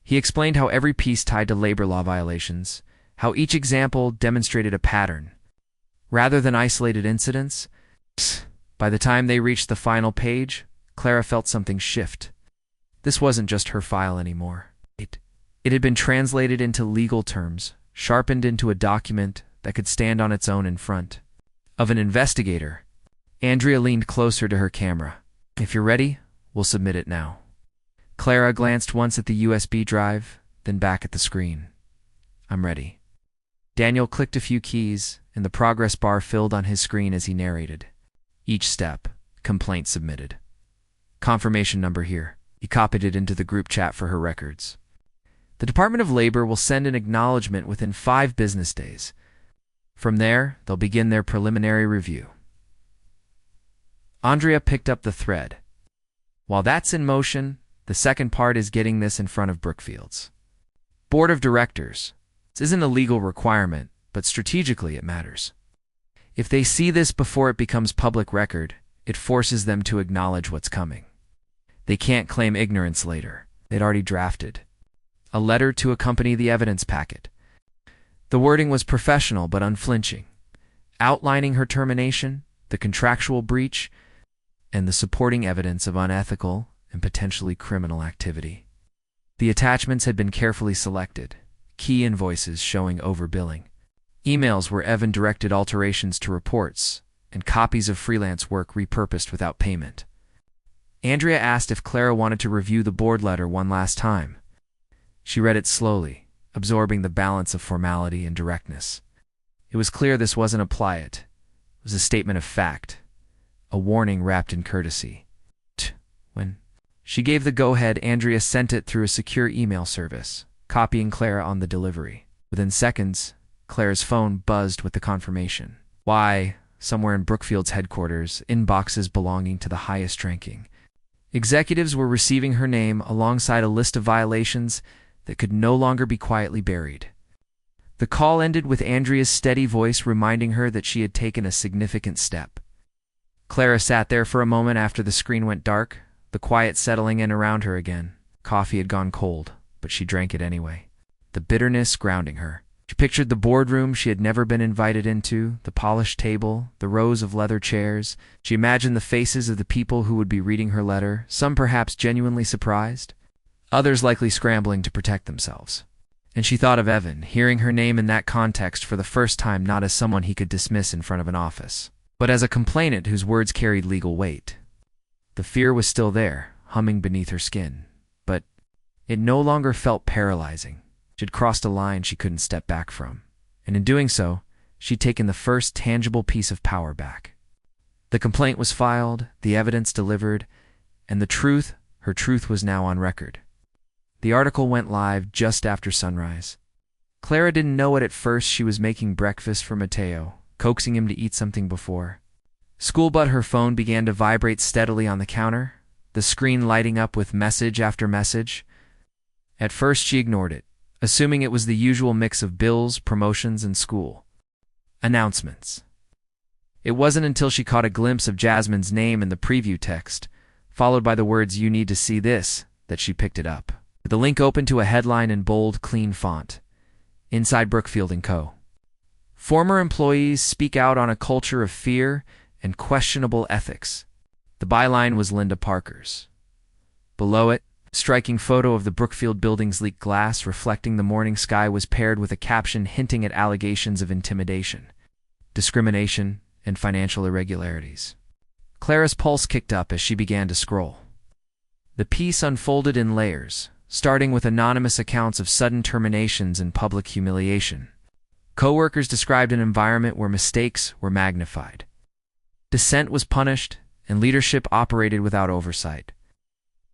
He explained how every piece tied to labor law violations, how each example demonstrated a pattern, rather than isolated incidents. By the time they reached the final page, Clara felt something shift. This wasn't just her file anymore. It had been translated into legal terms, sharpened into a document that could stand on its own in front of an investigator. Andrea leaned closer to her camera. "If you're ready, we'll submit it now." Clara glanced once at the USB drive, then back at the screen. "I'm ready." Daniel clicked a few keys, and the progress bar filled on his screen as he narrated. Each step, complaint submitted. Confirmation number here. He copied it into the group chat for her records. The Department of Labor will send an acknowledgement within 5 business days. From there, they'll begin their preliminary review. Andrea picked up the thread. While that's in motion, the second part is getting this in front of Brookfield's Board of Directors. This isn't a legal requirement, but strategically it matters. If they see this before it becomes public record, it forces them to acknowledge what's coming. They can't claim ignorance later. They'd already drafted a letter to accompany the evidence packet. The wording was professional but unflinching, outlining her termination, the contractual breach, and the supporting evidence of unethical and potentially criminal activity. The attachments had been carefully selected, key invoices showing overbilling, emails where Evan directed alterations to reports, and copies of freelance work repurposed without payment. Andrea asked if Clara wanted to review the board letter one last time. She read it slowly, absorbing the balance of formality and directness. It was clear this wasn't a plight. It was a statement of fact, a warning wrapped in courtesy. When she gave the go-ahead, Andrea sent it through a secure email service, copying Clara on the delivery. Within seconds, Clara's phone buzzed with the confirmation. Why, somewhere in Brookfield's headquarters, inboxes belonging to the highest ranking executives were receiving her name alongside a list of violations that could no longer be quietly buried. The call ended with Andrea's steady voice reminding her that she had taken a significant step. Clara sat there for a moment after the screen went dark, the quiet settling in around her again. Coffee had gone cold, but she drank it anyway, the bitterness grounding her. She pictured the boardroom she had never been invited into, the polished table, the rows of leather chairs. She imagined the faces of the people who would be reading her letter, some perhaps genuinely surprised, others likely scrambling to protect themselves. And she thought of Evan, hearing her name in that context for the first time, not as someone he could dismiss in front of an office, but as a complainant whose words carried legal weight. The fear was still there, humming beneath her skin, but it no longer felt paralyzing. She'd crossed a line she couldn't step back from, and in doing so, she'd taken the first tangible piece of power back. The complaint was filed, the evidence delivered, and her truth was now on record. The article went live just after sunrise. Clara didn't know it at first. She was making breakfast for Mateo, coaxing him to eat something before school, but her phone began to vibrate steadily on the counter, the screen lighting up with message after message. At first she ignored it, assuming it was the usual mix of bills, promotions, and school announcements. It wasn't until she caught a glimpse of Jasmine's name in the preview text, followed by the words "You need to see this," that she picked it up. The link opened to a headline in bold, clean font. Inside Brookfield & Co. Former employees speak out on a culture of fear and questionable ethics. The byline was Linda Parker's. Below it, a striking photo of the Brookfield building's leaked glass reflecting the morning sky was paired with a caption hinting at allegations of intimidation, discrimination, and financial irregularities. Clara's pulse kicked up as she began to scroll. The piece unfolded in layers, starting with anonymous accounts of sudden terminations and public humiliation. Co-workers described an environment where mistakes were magnified. Dissent was punished, and leadership operated without oversight.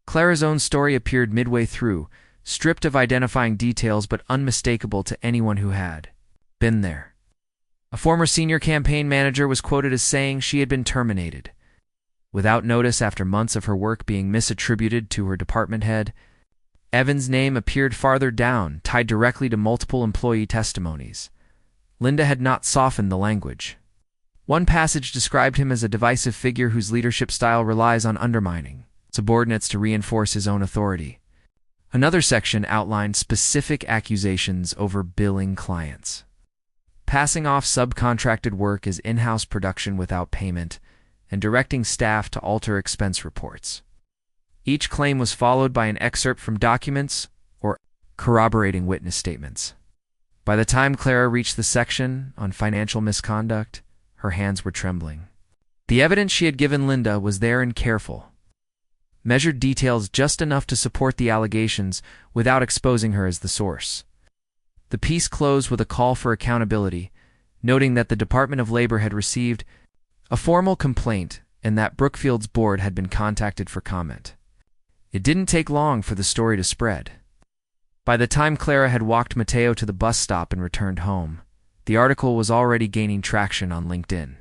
Clara's own story appeared midway through, stripped of identifying details but unmistakable to anyone who had been there. A former senior campaign manager was quoted as saying she had been terminated without notice after months of her work being misattributed to her department head. Evan's name appeared farther down, tied directly to multiple employee testimonies. Linda had not softened the language. One passage described him as a divisive figure whose leadership style relies on undermining subordinates to reinforce his own authority. Another section outlined specific accusations over billing clients, passing off subcontracted work as in-house production without payment, and directing staff to alter expense reports. Each claim was followed by an excerpt from documents or corroborating witness statements. By the time Clara reached the section on financial misconduct, her hands were trembling. The evidence she had given Linda was there and careful, measured details just enough to support the allegations without exposing her as the source. The piece closed with a call for accountability, noting that the Department of Labor had received a formal complaint and that Brookfield's board had been contacted for comment. It didn't take long for the story to spread. By the time Clara had walked Mateo to the bus stop and returned home, the article was already gaining traction on LinkedIn.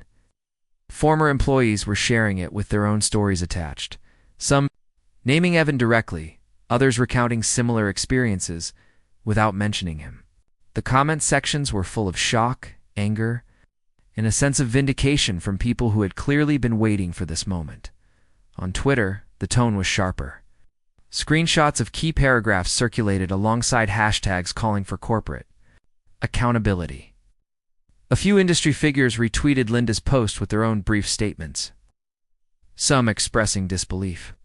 Former employees were sharing it with their own stories attached, some naming Evan directly, others recounting similar experiences without mentioning him. The comment sections were full of shock, anger, and a sense of vindication from people who had clearly been waiting for this moment. On Twitter, the tone was sharper. Screenshots of key paragraphs circulated alongside hashtags calling for corporate accountability. A few industry figures retweeted Linda's post with their own brief statements, some expressing disbelief,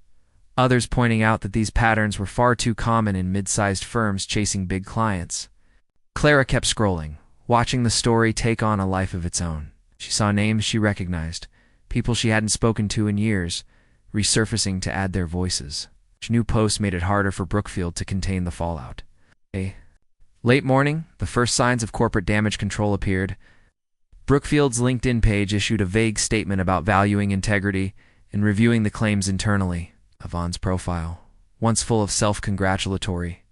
others pointing out that these patterns were far too common in mid-sized firms chasing big clients. Clara kept scrolling, watching the story take on a life of its own. She saw names she recognized, people she hadn't spoken to in years, resurfacing to add their voices. Each new post made it harder for Brookfield to contain the fallout. Late morning, the first signs of corporate damage control appeared. Brookfield's LinkedIn page issued a vague statement about valuing integrity and reviewing the claims internally. Yvonne's profile, once full of self-congratulatory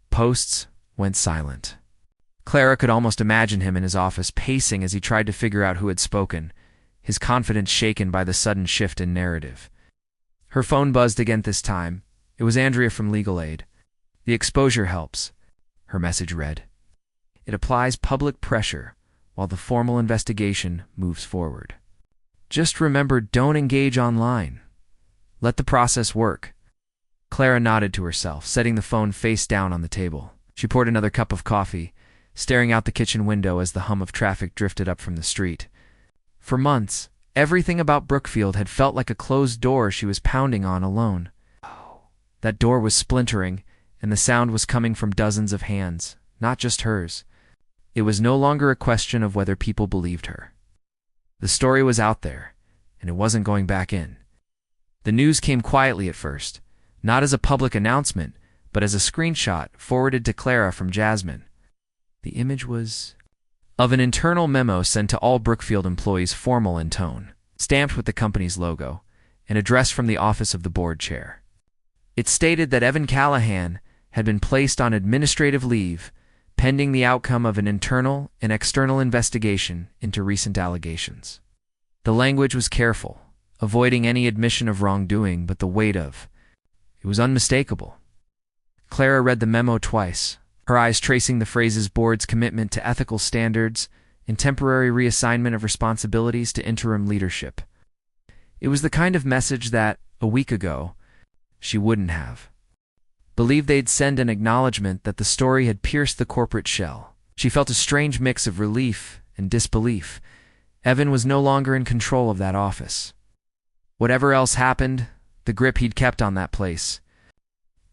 posts, went silent. Clara could almost imagine him in his office pacing as he tried to figure out who had spoken, his confidence shaken by the sudden shift in narrative. Her phone buzzed again this time. It was Andrea from Legal Aid. "The exposure helps," her message read. "It applies public pressure while the formal investigation moves forward. Just remember, don't engage online. Let the process work." Clara nodded to herself, setting the phone face down on the table. She poured another cup of coffee, staring out the kitchen window as the hum of traffic drifted up from the street. For months, everything about Brookfield had felt like a closed door she was pounding on alone. That door was splintering, and the sound was coming from dozens of hands, not just hers. It was no longer a question of whether people believed her. The story was out there, and it wasn't going back in. The news came quietly at first, not as a public announcement, but as a screenshot forwarded to Clara from Jasmine. The image was of an internal memo sent to all Brookfield employees, formal in tone, stamped with the company's logo, and addressed from the office of the board chair. It stated that Evan Callahan had been placed on administrative leave pending the outcome of an internal and external investigation into recent allegations. The language was careful, avoiding any admission of wrongdoing, but the weight of it was unmistakable. Clara read the memo twice, her eyes tracing the phrases board's commitment to ethical standards and temporary reassignment of responsibilities to interim leadership. It was the kind of message that, a week ago, she wouldn't have believed they'd send an acknowledgement that the story had pierced the corporate shell. She felt a strange mix of relief and disbelief. Evan was no longer in control of that office. Whatever else happened, the grip he'd kept on that place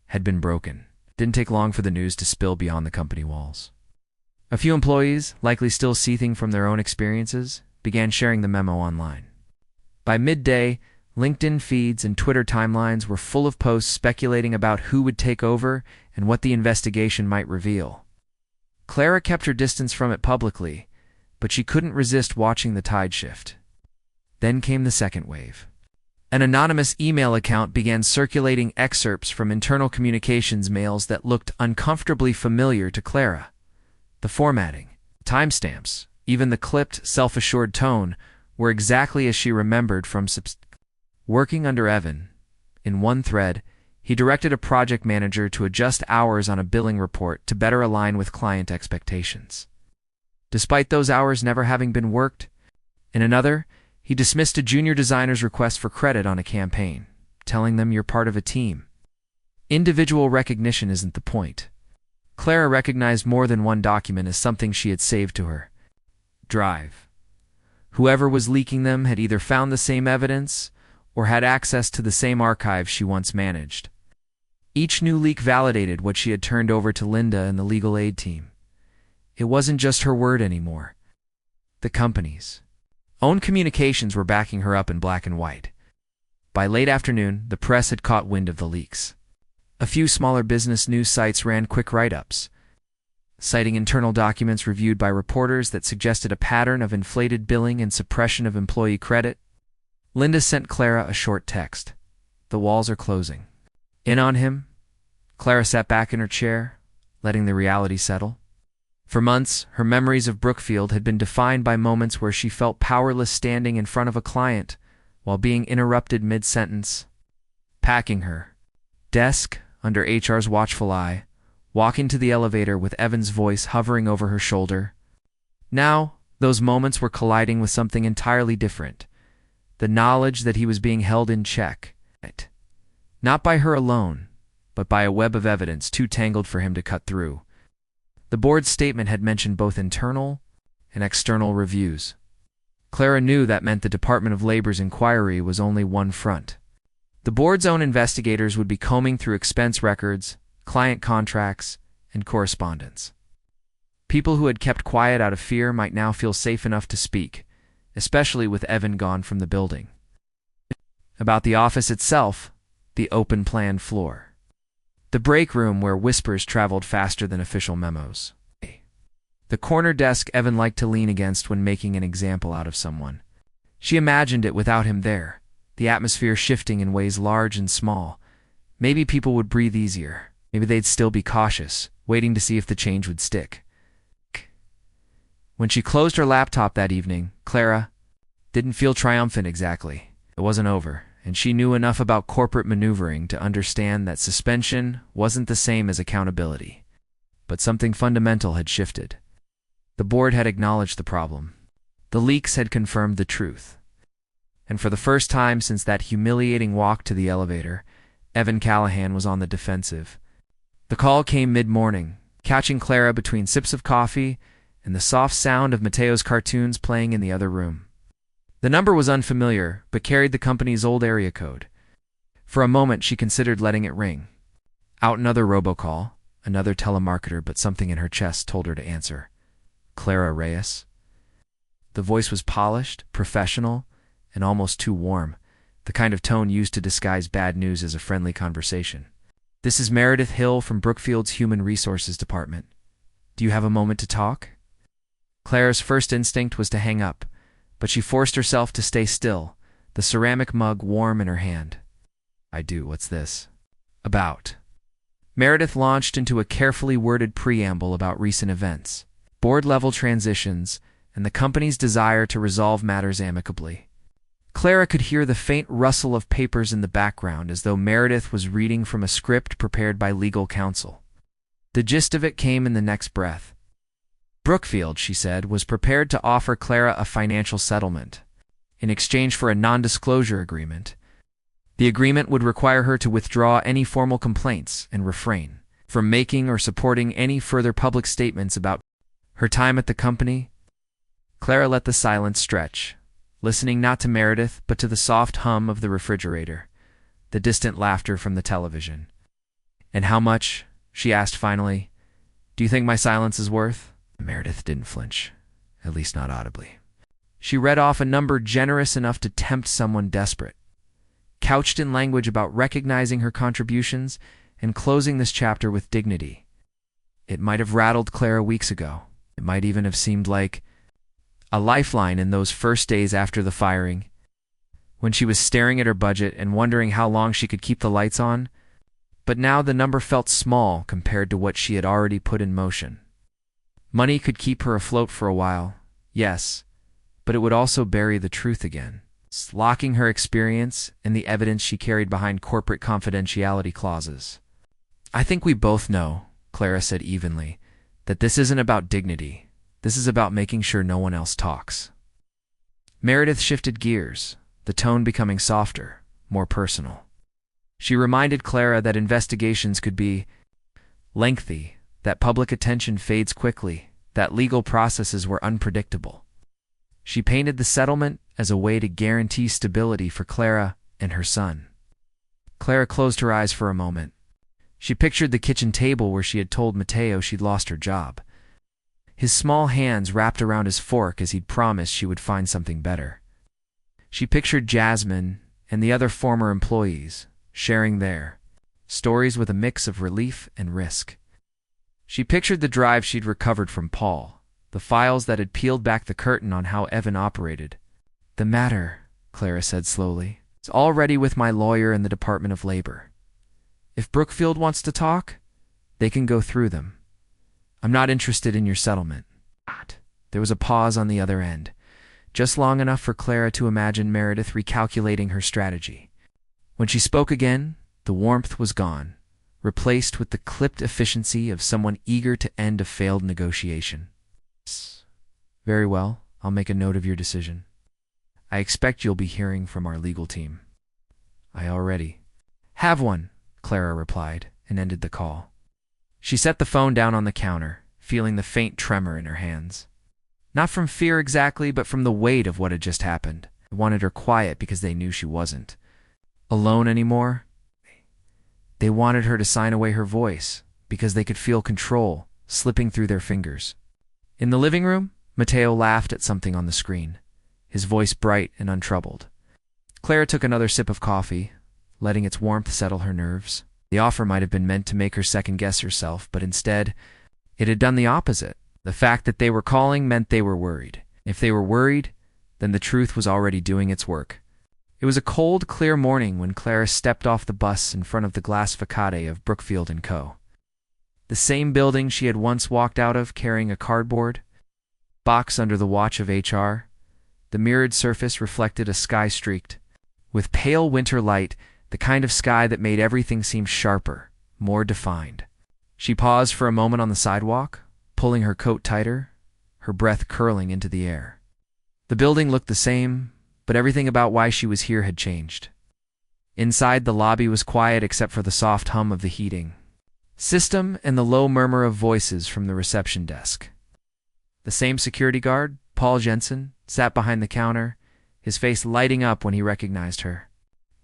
had been broken. It didn't take long for the news to spill beyond the company walls. A few employees, likely still seething from their own experiences, began sharing the memo online. By midday, LinkedIn feeds and Twitter timelines were full of posts speculating about who would take over and what the investigation might reveal. Clara kept her distance from it publicly, but she couldn't resist watching the tide shift. Then came the second wave. An anonymous email account began circulating excerpts from internal communications mails that looked uncomfortably familiar to Clara. The formatting, timestamps, even the clipped, self-assured tone were exactly as she remembered from working under Evan. In one thread, he directed a project manager to adjust hours on a billing report to better align with client expectations, despite those hours never having been worked. In another, he dismissed a junior designer's request for credit on a campaign, telling them, "You're part of a team." Individual recognition isn't the point. Clara recognized more than one document as something she had saved to her drive. Whoever was leaking them had either found the same evidence or had access to the same archive she once managed. Each new leak validated what she had turned over to Linda and the legal aid team. It wasn't just her word anymore. The company's own communications were backing her up in black and white. By late afternoon, the press had caught wind of the leaks. A few smaller business news sites ran quick write-ups, citing internal documents reviewed by reporters that suggested a pattern of inflated billing and suppression of employee credit. Linda sent Clara a short text. "The walls are closing in on him." Clara sat back in her chair, letting the reality settle. For months, her memories of Brookfield had been defined by moments where she felt powerless standing in front of a client while being interrupted mid-sentence. Packing her desk under HR's watchful eye, walking to the elevator with Evan's voice hovering over her shoulder. Now, those moments were colliding with something entirely different. The knowledge that he was being held in check. Not by her alone, but by a web of evidence too tangled for him to cut through. The board's statement had mentioned both internal and external reviews. Clara knew that meant the Department of Labor's inquiry was only one front. The board's own investigators would be combing through expense records, client contracts, and correspondence. People who had kept quiet out of fear might now feel safe enough to speak, especially with Evan gone from the building. About the office itself, the open-plan floor. The break room where whispers traveled faster than official memos. The corner desk Evan liked to lean against when making an example out of someone. She imagined it without him there, the atmosphere shifting in ways large and small. Maybe people would breathe easier. Maybe they'd still be cautious, waiting to see if the change would stick. When she closed her laptop that evening, Clara didn't feel triumphant exactly. It wasn't over, and she knew enough about corporate maneuvering to understand that suspension wasn't the same as accountability. But something fundamental had shifted. The board had acknowledged the problem. The leaks had confirmed the truth. And for the first time since that humiliating walk to the elevator, Evan Callahan was on the defensive. The call came mid-morning, catching Clara between sips of coffee and the soft sound of Mateo's cartoons playing in the other room. The number was unfamiliar, but carried the company's old area code. For a moment, she considered letting it ring. Out another robocall, another telemarketer, but something in her chest told her to answer. Clara Reyes. The voice was polished, professional, and almost too warm, the kind of tone used to disguise bad news as a friendly conversation. "This is Meredith Hill from Brookfield's Human Resources Department. Do you have a moment to talk?" Clara's first instinct was to hang up, but she forced herself to stay still, the ceramic mug warm in her hand. "I do. What's this?" "About." Meredith launched into a carefully worded preamble about recent events, board-level transitions, and the company's desire to resolve matters amicably. Clara could hear the faint rustle of papers in the background as though Meredith was reading from a script prepared by legal counsel. The gist of it came in the next breath. Brookfield, she said, was prepared to offer Clara a financial settlement in exchange for a non-disclosure agreement. The agreement would require her to withdraw any formal complaints and refrain from making or supporting any further public statements about her time at the company. Clara let the silence stretch, listening not to Meredith but to the soft hum of the refrigerator, the distant laughter from the television. "And how much," she asked finally, "do you think my silence is worth?" Meredith didn't flinch, at least not audibly. She read off a number generous enough to tempt someone desperate, couched in language about recognizing her contributions and closing this chapter with dignity. It might have rattled Clara weeks ago. It might even have seemed like a lifeline in those first days after the firing, when she was staring at her budget and wondering how long she could keep the lights on. But now the number felt small compared to what she had already put in motion. Money could keep her afloat for a while, yes, but it would also bury the truth again, locking her experience and the evidence she carried behind corporate confidentiality clauses. "I think we both know," Clara said evenly, "that this isn't about dignity. This is about making sure no one else talks." Meredith shifted gears, the tone becoming softer, more personal. She reminded Clara that investigations could be lengthy, that public attention fades quickly, that legal processes were unpredictable. She painted the settlement as a way to guarantee stability for Clara and her son. Clara closed her eyes for a moment. She pictured the kitchen table where she had told Mateo she'd lost her job. His small hands wrapped around his fork as he'd promised she would find something better. She pictured Jasmine and the other former employees sharing their stories with a mix of relief and risk. She pictured the drive she'd recovered from Paul, the files that had peeled back the curtain on how Evan operated. "The matter," Clara said slowly, "is already with my lawyer in the Department of Labor. If Brookfield wants to talk, they can go through them. I'm not interested in your settlement." There was a pause on the other end, just long enough for Clara to imagine Meredith recalculating her strategy. When she spoke again, the warmth was gone, replaced with the clipped efficiency of someone eager to end a failed negotiation. "Very well, I'll make a note of your decision. I expect you'll be hearing from our legal team." "I already have one," Clara replied, and ended the call. She set the phone down on the counter, feeling the faint tremor in her hands. Not from fear exactly, but from the weight of what had just happened. They wanted her quiet because they knew she wasn't alone anymore. They wanted her to sign away her voice because they could feel control slipping through their fingers. In the living room, Mateo laughed at something on the screen, his voice bright and untroubled. Clara took another sip of coffee, letting its warmth settle her nerves. The offer might have been meant to make her second-guess herself, but instead, it had done the opposite. The fact that they were calling meant they were worried. If they were worried, then the truth was already doing its work. It was a cold, clear morning when Clara stepped off the bus in front of the glass facade of Brookfield & Co. The same building she had once walked out of carrying a cardboard box under the watch of HR. The mirrored surface reflected a sky streaked with pale winter light, the kind of sky that made everything seem sharper, more defined. She paused for a moment on the sidewalk, pulling her coat tighter, her breath curling into the air. The building looked the same, but everything about why she was here had changed. Inside, the lobby was quiet except for the soft hum of the heating system and the low murmur of voices from the reception desk. The same security guard, Paul Jensen, sat behind the counter, his face lighting up when he recognized her.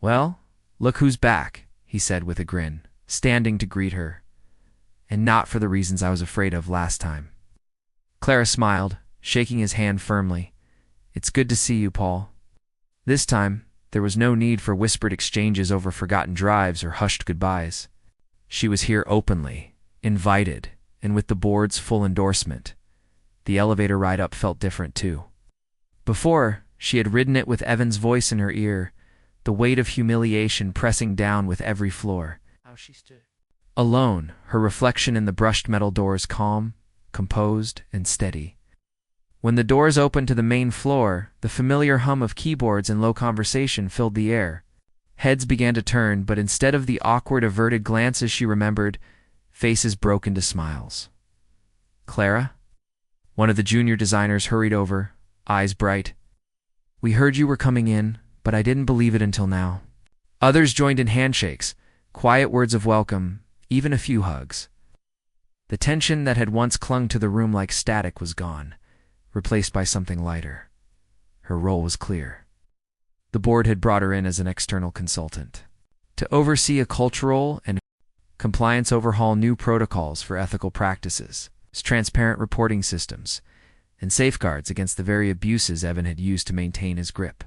"Well, look who's back," he said with a grin, standing to greet her. "And not for the reasons I was afraid of last time." Clara smiled, shaking his hand firmly. "It's good to see you, Paul." This time, there was no need for whispered exchanges over forgotten drives or hushed goodbyes. She was here openly, invited, and with the board's full endorsement. The elevator ride up felt different, too. Before, she had ridden it with Evan's voice in her ear, the weight of humiliation pressing down with every floor. How she stood. Alone, her reflection in the brushed metal doors calm, composed, and steady. When the doors opened to the main floor, the familiar hum of keyboards and low conversation filled the air. Heads began to turn, but instead of the awkward averted glances she remembered, faces broke into smiles. "Clara?" One of the junior designers hurried over, eyes bright. "We heard you were coming in, but I didn't believe it until now." Others joined in handshakes, quiet words of welcome, even a few hugs. The tension that had once clung to the room like static was gone, replaced by something lighter. Her role was clear. The board had brought her in as an external consultant to oversee a cultural and compliance overhaul, new protocols for ethical practices, transparent reporting systems, and safeguards against the very abuses Evan had used to maintain his grip.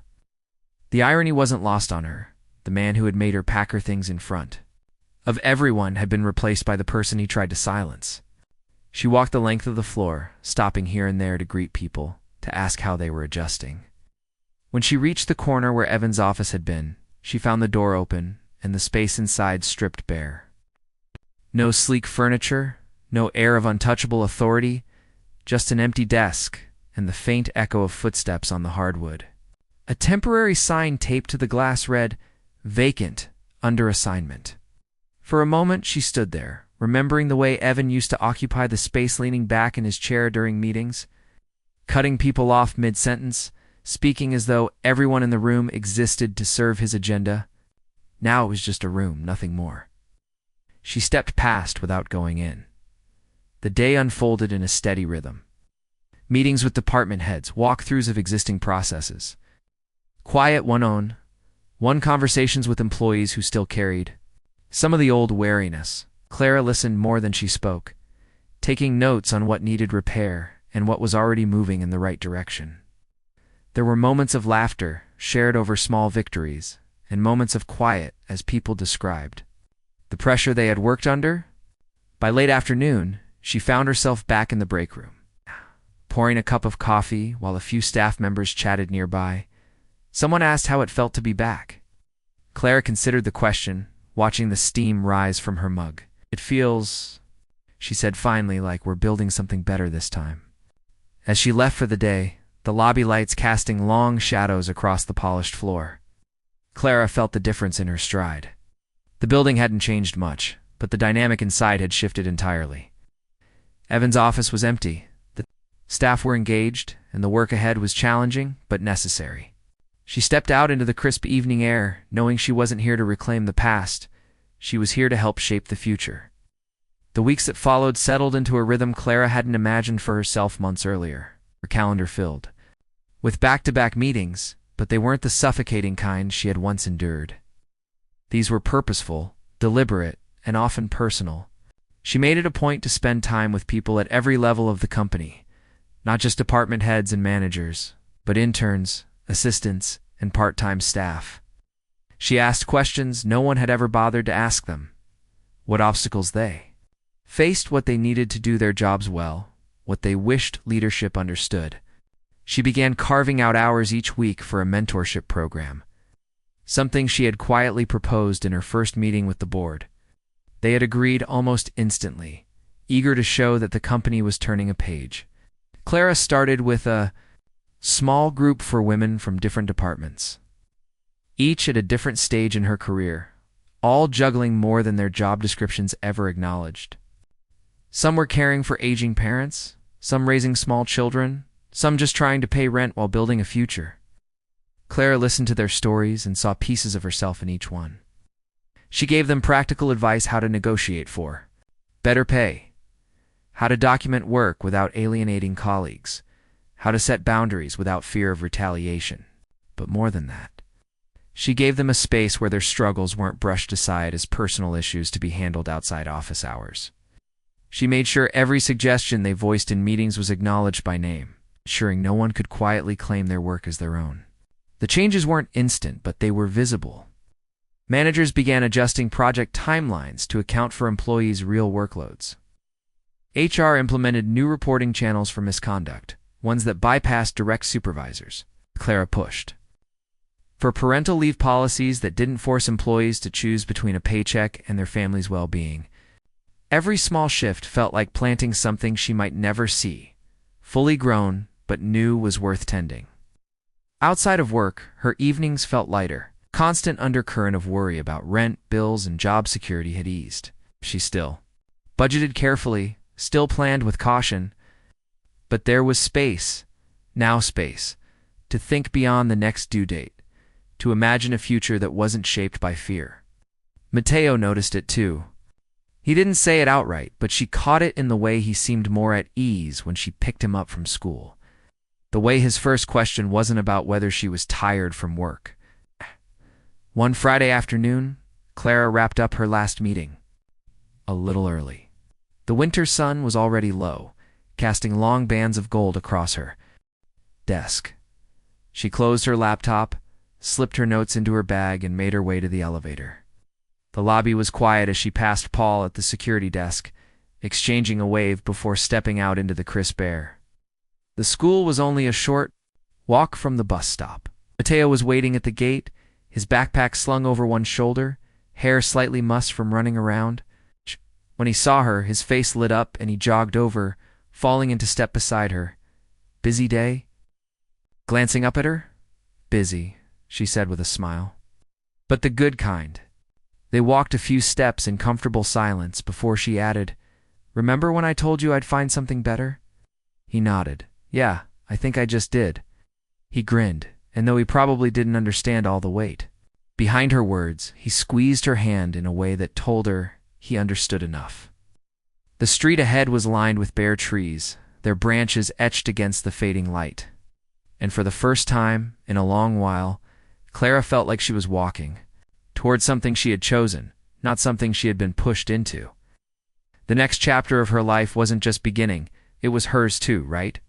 The irony wasn't lost on her. The man who had made her pack her things in front of everyone had been replaced by the person he tried to silence. She walked the length of the floor, stopping here and there to greet people, to ask how they were adjusting. When she reached the corner where Evan's office had been, she found the door open and the space inside stripped bare. No sleek furniture, no air of untouchable authority, just an empty desk and the faint echo of footsteps on the hardwood. A temporary sign taped to the glass read, "Vacant, under assignment." For a moment she stood there, remembering the way Evan used to occupy the space leaning back in his chair during meetings, cutting people off mid-sentence, speaking as though everyone in the room existed to serve his agenda. Now it was just a room, nothing more. She stepped past without going in. The day unfolded in a steady rhythm. Meetings with department heads, walkthroughs of existing processes. Quiet one conversations with employees who still carried some of the old wariness. Clara listened more than she spoke, taking notes on what needed repair and what was already moving in the right direction. There were moments of laughter, shared over small victories, and moments of quiet, as people described the pressure they had worked under. By late afternoon, she found herself back in the break room, pouring a cup of coffee while a few staff members chatted nearby. Someone asked how it felt to be back. Clara considered the question, watching the steam rise from her mug. "It feels," she said finally, "like we're building something better this time." As she left for the day, the lobby lights casting long shadows across the polished floor, Clara felt the difference in her stride. The building hadn't changed much, but the dynamic inside had shifted entirely. Evan's office was empty. The staff were engaged, and the work ahead was challenging but necessary. She stepped out into the crisp evening air, knowing she wasn't here to reclaim the past, She was here to help shape the future. The weeks that followed settled into a rhythm Clara hadn't imagined for herself months earlier. Her calendar filled with back-to-back meetings, but they weren't the suffocating kind she had once endured. These were purposeful, deliberate, and often personal. She made it a point to spend time with people at every level of the company, not just department heads and managers, but interns, assistants, and part-time staff. She asked questions no one had ever bothered to ask them. What obstacles they faced, what they needed to do their jobs well, what they wished leadership understood. She began carving out hours each week for a mentorship program, something she had quietly proposed in her first meeting with the board. They had agreed almost instantly, eager to show that the company was turning a page. Clara started with a small group for women from different departments, each at a different stage in her career, all juggling more than their job descriptions ever acknowledged. Some were caring for aging parents, some raising small children, some just trying to pay rent while building a future. Clara listened to their stories and saw pieces of herself in each one. She gave them practical advice how to negotiate for better pay, how to document work without alienating colleagues, how to set boundaries without fear of retaliation. But more than that, she gave them a space where their struggles weren't brushed aside as personal issues to be handled outside office hours. She made sure every suggestion they voiced in meetings was acknowledged by name, ensuring no one could quietly claim their work as their own. The changes weren't instant, but they were visible. Managers began adjusting project timelines to account for employees' real workloads. HR implemented new reporting channels for misconduct, ones that bypassed direct supervisors. Clara pushed for parental leave policies that didn't force employees to choose between a paycheck and their family's well-being. Every small shift felt like planting something she might never see, fully grown, but knew was worth tending. Outside of work, her evenings felt lighter. Constant undercurrent of worry about rent, bills, and job security had eased. She still budgeted carefully, still planned with caution, but there was space, now space, to think beyond the next due date, to imagine a future that wasn't shaped by fear. Matteo noticed it too. He didn't say it outright, but she caught it in the way he seemed more at ease when she picked him up from school. The way his first question wasn't about whether she was tired from work. One Friday afternoon, Clara wrapped up her last meeting a little early. The winter sun was already low, casting long bands of gold across her desk. She closed her laptop, slipped her notes into her bag, and made her way to the elevator. The lobby was quiet as she passed Paul at the security desk, exchanging a wave before stepping out into the crisp air. The school was only a short walk from the bus stop. Matteo was waiting at the gate, his backpack slung over one shoulder, hair slightly mussed from running around. When he saw her, his face lit up and he jogged over, falling into step beside her. "Busy day?" Glancing up at her, "Busy," she said with a smile. "But the good kind." They walked a few steps in comfortable silence before she added, "Remember when I told you I'd find something better?" He nodded. "Yeah, I think I just did." He grinned, and though he probably didn't understand all the weight behind her words, he squeezed her hand in a way that told her he understood enough. The street ahead was lined with bare trees, their branches etched against the fading light. And for the first time in a long while, Clara felt like she was walking toward something she had chosen, not something she had been pushed into. The next chapter of her life wasn't just beginning, it was hers too, right?